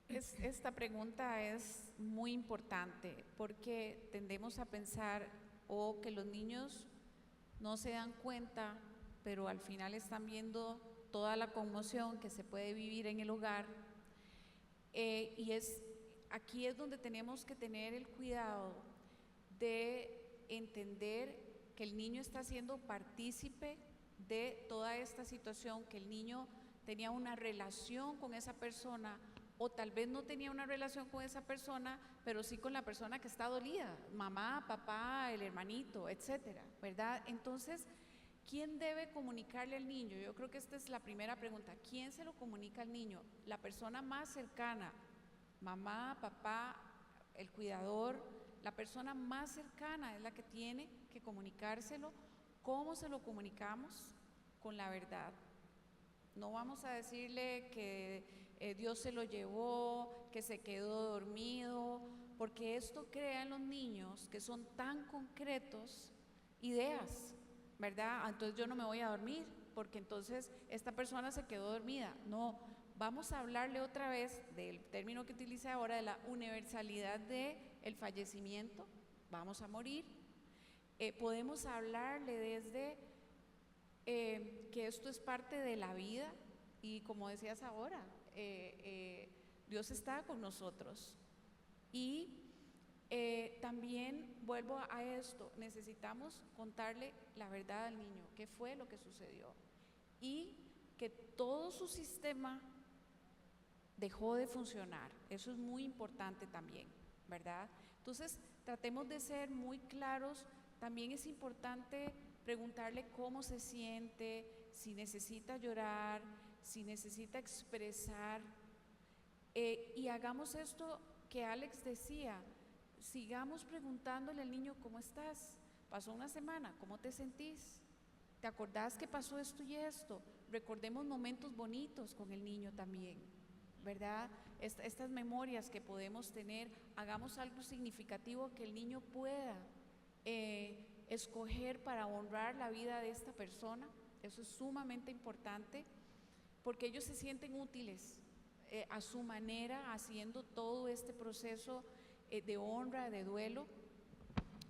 Esta pregunta es muy importante porque tendemos a pensar o que los niños no se dan cuenta, pero al final están viendo toda la conmoción que se puede vivir en el hogar. Aquí es donde tenemos que tener el cuidado de entender que el niño está siendo partícipe de toda esta situación, que el niño tenía una relación con esa persona o tal vez no tenía una relación con esa persona, pero sí con la persona que está dolida, mamá, papá, el hermanito, etcétera, ¿verdad? Entonces, ¿quién debe comunicarle al niño? Yo creo que esta es la primera pregunta. ¿Quién se lo comunica al niño? La persona más cercana, mamá, papá, el cuidador, la persona más cercana es la que tiene que comunicárselo. ¿Cómo se lo comunicamos? Con la verdad. No vamos a decirle que Dios se lo llevó, que se quedó dormido, porque esto crea en los niños que son tan concretos ideas, ¿verdad? Entonces yo no me voy a dormir porque entonces esta persona se quedó dormida. No, vamos a hablarle otra vez del término que utiliza ahora de la universalidad del fallecimiento. Vamos a morir. Podemos hablarle desde que esto es parte de la vida y como decías ahora, Dios está con nosotros. Y también vuelvo a esto, necesitamos contarle la verdad al niño, qué fue lo que sucedió y que todo su sistema dejó de funcionar. Eso es muy importante también, ¿verdad? Entonces, tratemos de ser muy claros. También es importante preguntarle cómo se siente, si necesita llorar, si necesita expresar, y hagamos esto que Alex decía, sigamos preguntándole al niño cómo estás, pasó una semana, ¿cómo te sentís? ¿Te acordás que pasó esto y esto? Recordemos momentos bonitos con el niño también, ¿verdad? Estas memorias que podemos tener, hagamos algo significativo que el niño pueda escoger para honrar la vida de esta persona. Eso es sumamente importante, porque ellos se sienten útiles a su manera, haciendo todo este proceso de honra, de duelo,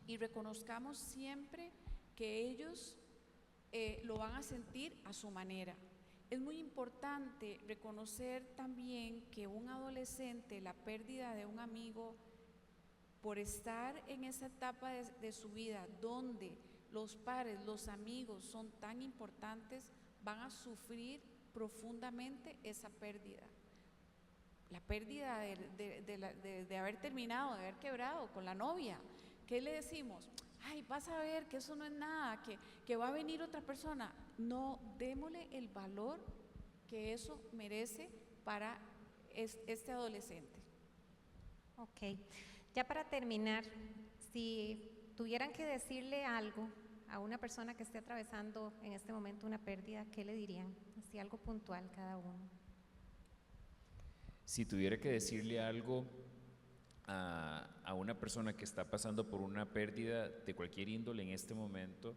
y reconozcamos siempre que ellos lo van a sentir a su manera. Es muy importante reconocer también que un adolescente, la pérdida de un amigo, por estar en esa etapa de su vida donde los padres, los amigos son tan importantes, van a sufrir profundamente esa pérdida. La pérdida de haber terminado, de haber quebrado con la novia. ¿Qué le decimos? Ay, vas a ver que eso no es nada, que va a venir otra persona. No, démosle el valor que eso merece para este adolescente. Ok, ya para terminar, si tuvieran que decirle algo a una persona que esté atravesando en este momento una pérdida, ¿qué le dirían? Así algo puntual cada uno. Si tuviera que decirle algo a una persona que está pasando por una pérdida de cualquier índole en este momento,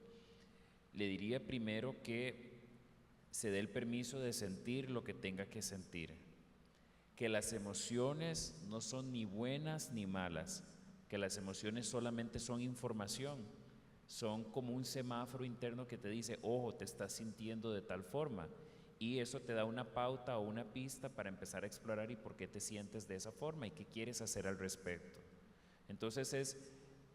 le diría primero que se dé el permiso de sentir lo que tenga que sentir, que las emociones no son ni buenas ni malas, que las emociones solamente son información, son como un semáforo interno que te dice, ojo, te estás sintiendo de tal forma, y eso te da una pauta o una pista para empezar a explorar y por qué te sientes de esa forma y qué quieres hacer al respecto. Entonces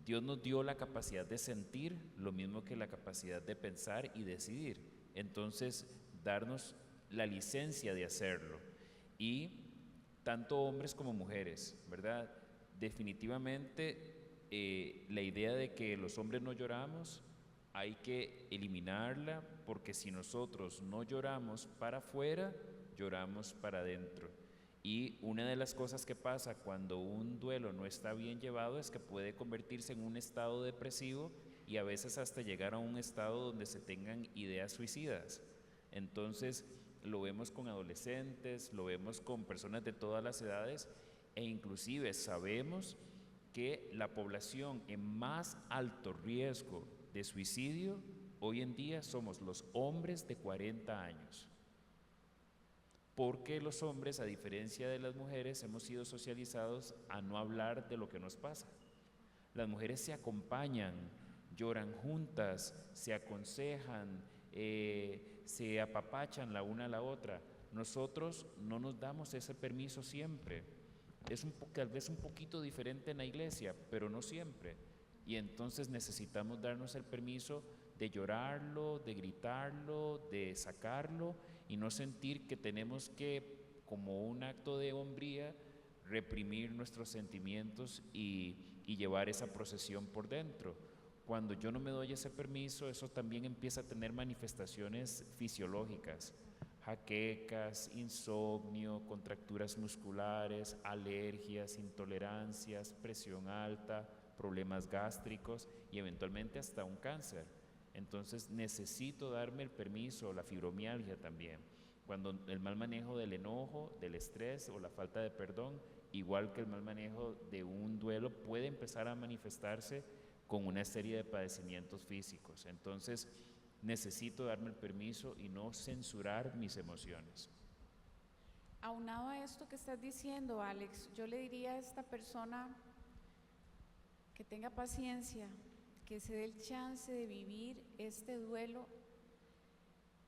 Dios nos dio la capacidad de sentir lo mismo que la capacidad de pensar y decidir. Entonces, darnos la licencia de hacerlo. Y tanto hombres como mujeres, ¿verdad? Definitivamente la idea de que los hombres no lloramos hay que eliminarla, porque si nosotros no lloramos para afuera, lloramos para adentro. Y una de las cosas que pasa cuando un duelo no está bien llevado es que puede convertirse en un estado depresivo y a veces hasta llegar a un estado donde se tengan ideas suicidas. Entonces lo vemos con adolescentes, lo vemos con personas de todas las edades, e inclusive sabemos que la población en más alto riesgo de suicidio hoy en día somos los hombres de 40 años. Porque los hombres, a diferencia de las mujeres, hemos sido socializados a no hablar de lo que nos pasa. Las mujeres se acompañan, lloran juntas, se aconsejan, se apapachan la una a la otra. Nosotros no nos damos ese permiso siempre. Es tal vez un poquito diferente en la iglesia, pero no siempre. Y entonces necesitamos darnos el permiso de llorarlo, de gritarlo, de sacarlo y no sentir que tenemos que, como un acto de hombría, reprimir nuestros sentimientos y llevar esa procesión por dentro. Cuando yo no me doy ese permiso, eso también empieza a tener manifestaciones fisiológicas, jaquecas, insomnio, contracturas musculares, alergias, intolerancias, presión alta, problemas gástricos y eventualmente hasta un cáncer. Entonces necesito darme el permiso, la fibromialgia también, cuando el mal manejo del enojo, del estrés o la falta de perdón, igual que el mal manejo de un duelo, puede empezar a manifestarse con una serie de padecimientos físicos. Entonces necesito darme el permiso y no censurar mis emociones. Aunado a esto que estás diciendo, Alex, yo le diría a esta persona que tenga paciencia, que se dé el chance de vivir este duelo.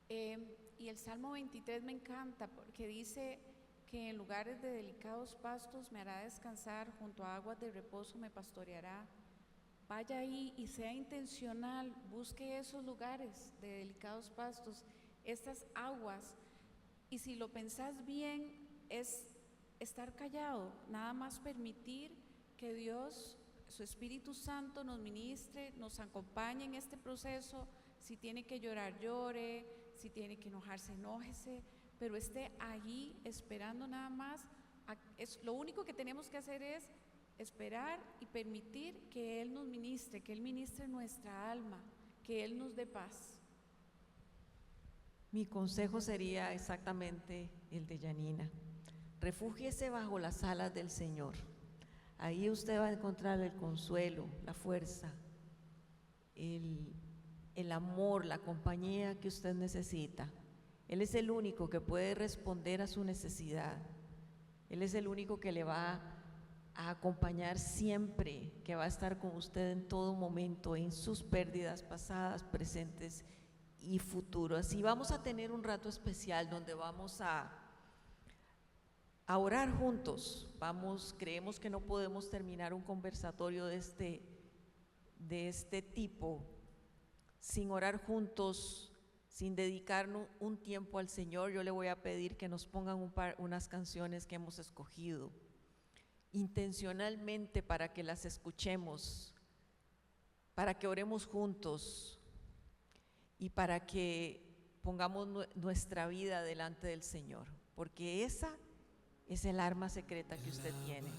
Y el Salmo 23 me encanta porque dice que en lugares de delicados pastos me hará descansar, junto a aguas de reposo me pastoreará. Vaya ahí y sea intencional, busque esos lugares de delicados pastos, estas aguas, y si lo pensás bien es estar callado, nada más permitir que Dios, su Espíritu Santo nos ministre, nos acompañe en este proceso. Si tiene que llorar, llore, si tiene que enojarse, enójese, pero esté allí esperando nada más. Lo único que tenemos que hacer es esperar y permitir que Él nos ministre, que Él ministre nuestra alma, que Él nos dé paz. Mi consejo sería exactamente el de Yanina. refúgiese bajo las alas del Señor. Ahí usted va a encontrar el consuelo, la fuerza, el amor, la compañía que usted necesita. Él es el único que puede responder a su necesidad. Él es el único que le va a acompañar siempre, que va a estar con usted en todo momento, en sus pérdidas pasadas, presentes y futuras. Y vamos a tener un rato especial donde vamos a orar juntos. Creemos que no podemos terminar un conversatorio de este tipo sin orar juntos, sin dedicarnos un tiempo al Señor. Yo le voy a pedir que nos pongan unas canciones que hemos escogido intencionalmente para que las escuchemos, para que oremos juntos y para que pongamos nuestra vida delante del Señor, porque esa es el arma secreta que usted tiene.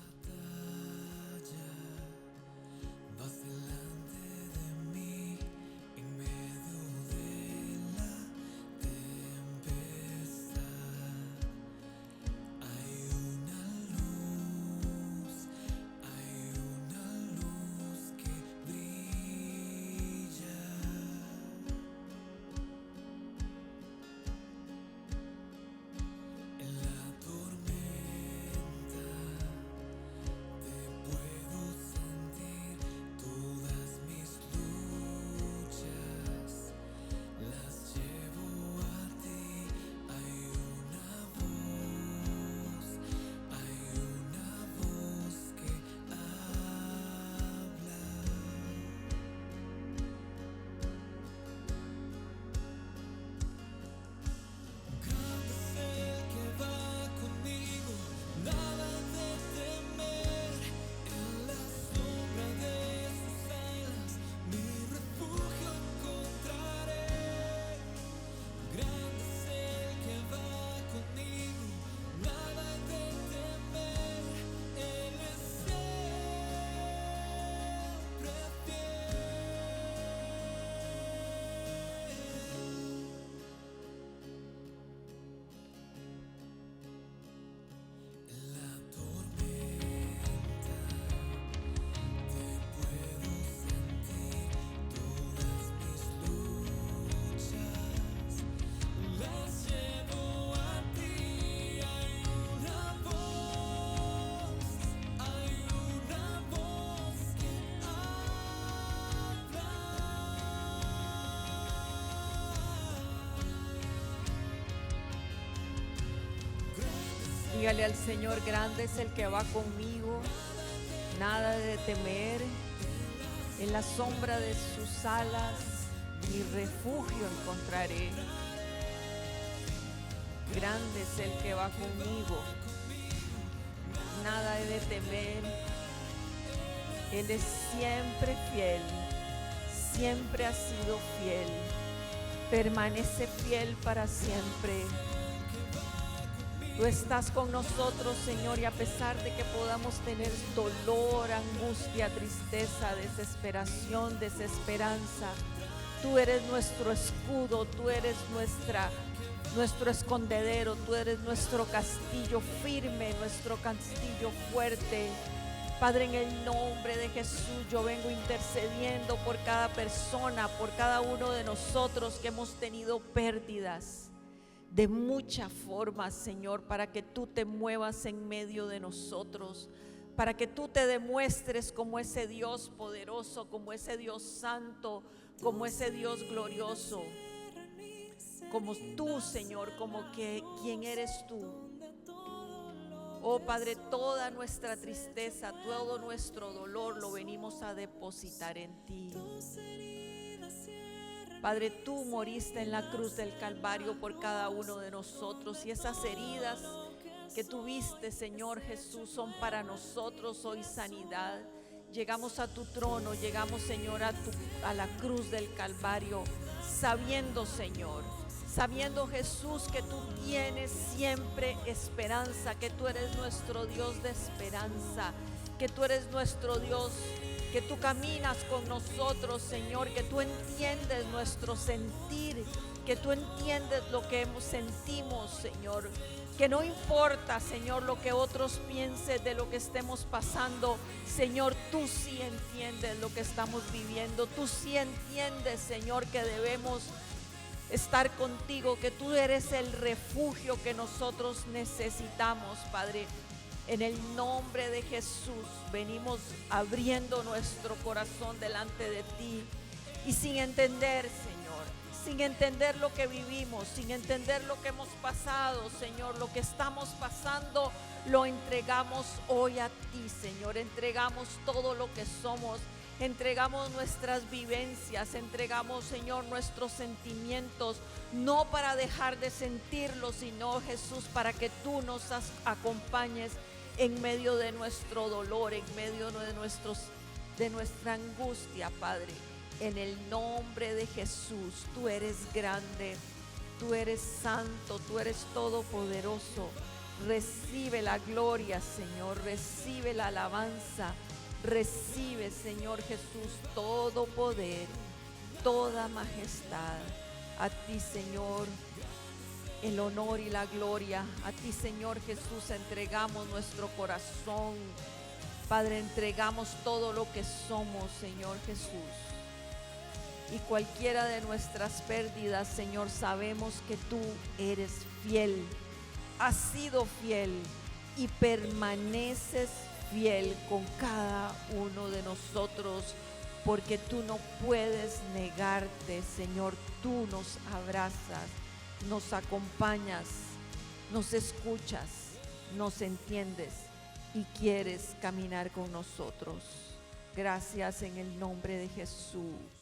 Dígale al Señor: grande es el que va conmigo, nada de temer, en la sombra de sus alas mi refugio encontraré. Grande es el que va conmigo, nada he de temer. Él es siempre fiel, siempre ha sido fiel, permanece fiel para siempre. Tú estás con nosotros, Señor, y a pesar de que podamos tener dolor, angustia, tristeza, desesperación, desesperanza, tú eres nuestro escudo, tú eres nuestro escondedero, tú eres nuestro castillo firme, nuestro castillo fuerte. Padre, en el nombre de Jesús, yo vengo intercediendo por cada persona, por cada uno de nosotros que hemos tenido pérdidas de muchas formas, Señor, para que tú te muevas en medio de nosotros, para que tú te demuestres como ese Dios poderoso, como ese Dios santo, como ese Dios glorioso, como tú, Señor, como que quien eres tú. Oh Padre, toda nuestra tristeza, todo nuestro dolor lo venimos a depositar en ti. Padre, tú moriste en la cruz del Calvario por cada uno de nosotros, y esas heridas que tuviste, Señor Jesús, son para nosotros hoy sanidad. Llegamos a tu trono, llegamos, Señor, a la cruz del Calvario, sabiendo, Señor, sabiendo, Jesús, que tú tienes siempre esperanza, que tú eres nuestro Dios de esperanza, que tú eres nuestro Dios, que tú caminas con nosotros, Señor, que tú entiendes nuestro sentir, que tú entiendes lo que sentimos, Señor. Que no importa, Señor, lo que otros piensen de lo que estemos pasando. Señor, tú sí entiendes lo que estamos viviendo. Tú sí entiendes, Señor, que debemos estar contigo, que tú eres el refugio que nosotros necesitamos, Padre. En el nombre de Jesús venimos abriendo nuestro corazón delante de ti y sin entender, Señor, sin entender lo que vivimos, sin entender lo que hemos pasado, Señor, lo que estamos pasando, lo entregamos hoy a ti, Señor. Entregamos todo lo que somos, entregamos nuestras vivencias, entregamos, Señor, nuestros sentimientos, no para dejar de sentirlos, sino, Jesús, para que tú nos acompañes en medio de nuestro dolor, en medio de nuestra angustia, Padre. En el nombre de Jesús, tú eres grande, tú eres santo, tú eres todopoderoso. Recibe la gloria, Señor, recibe la alabanza, recibe, Señor Jesús, todo poder, toda majestad. A ti, Señor, el honor y la gloria. A ti, Señor Jesús, entregamos nuestro corazón. Padre, entregamos todo lo que somos, Señor Jesús. Y cualquiera de nuestras pérdidas, Señor, sabemos que tú eres fiel, has sido fiel y permaneces fiel con cada uno de nosotros, porque tú no puedes negarte, Señor. Tú nos abrazas, nos acompañas, nos escuchas, nos entiendes y quieres caminar con nosotros. Gracias en el nombre de Jesús.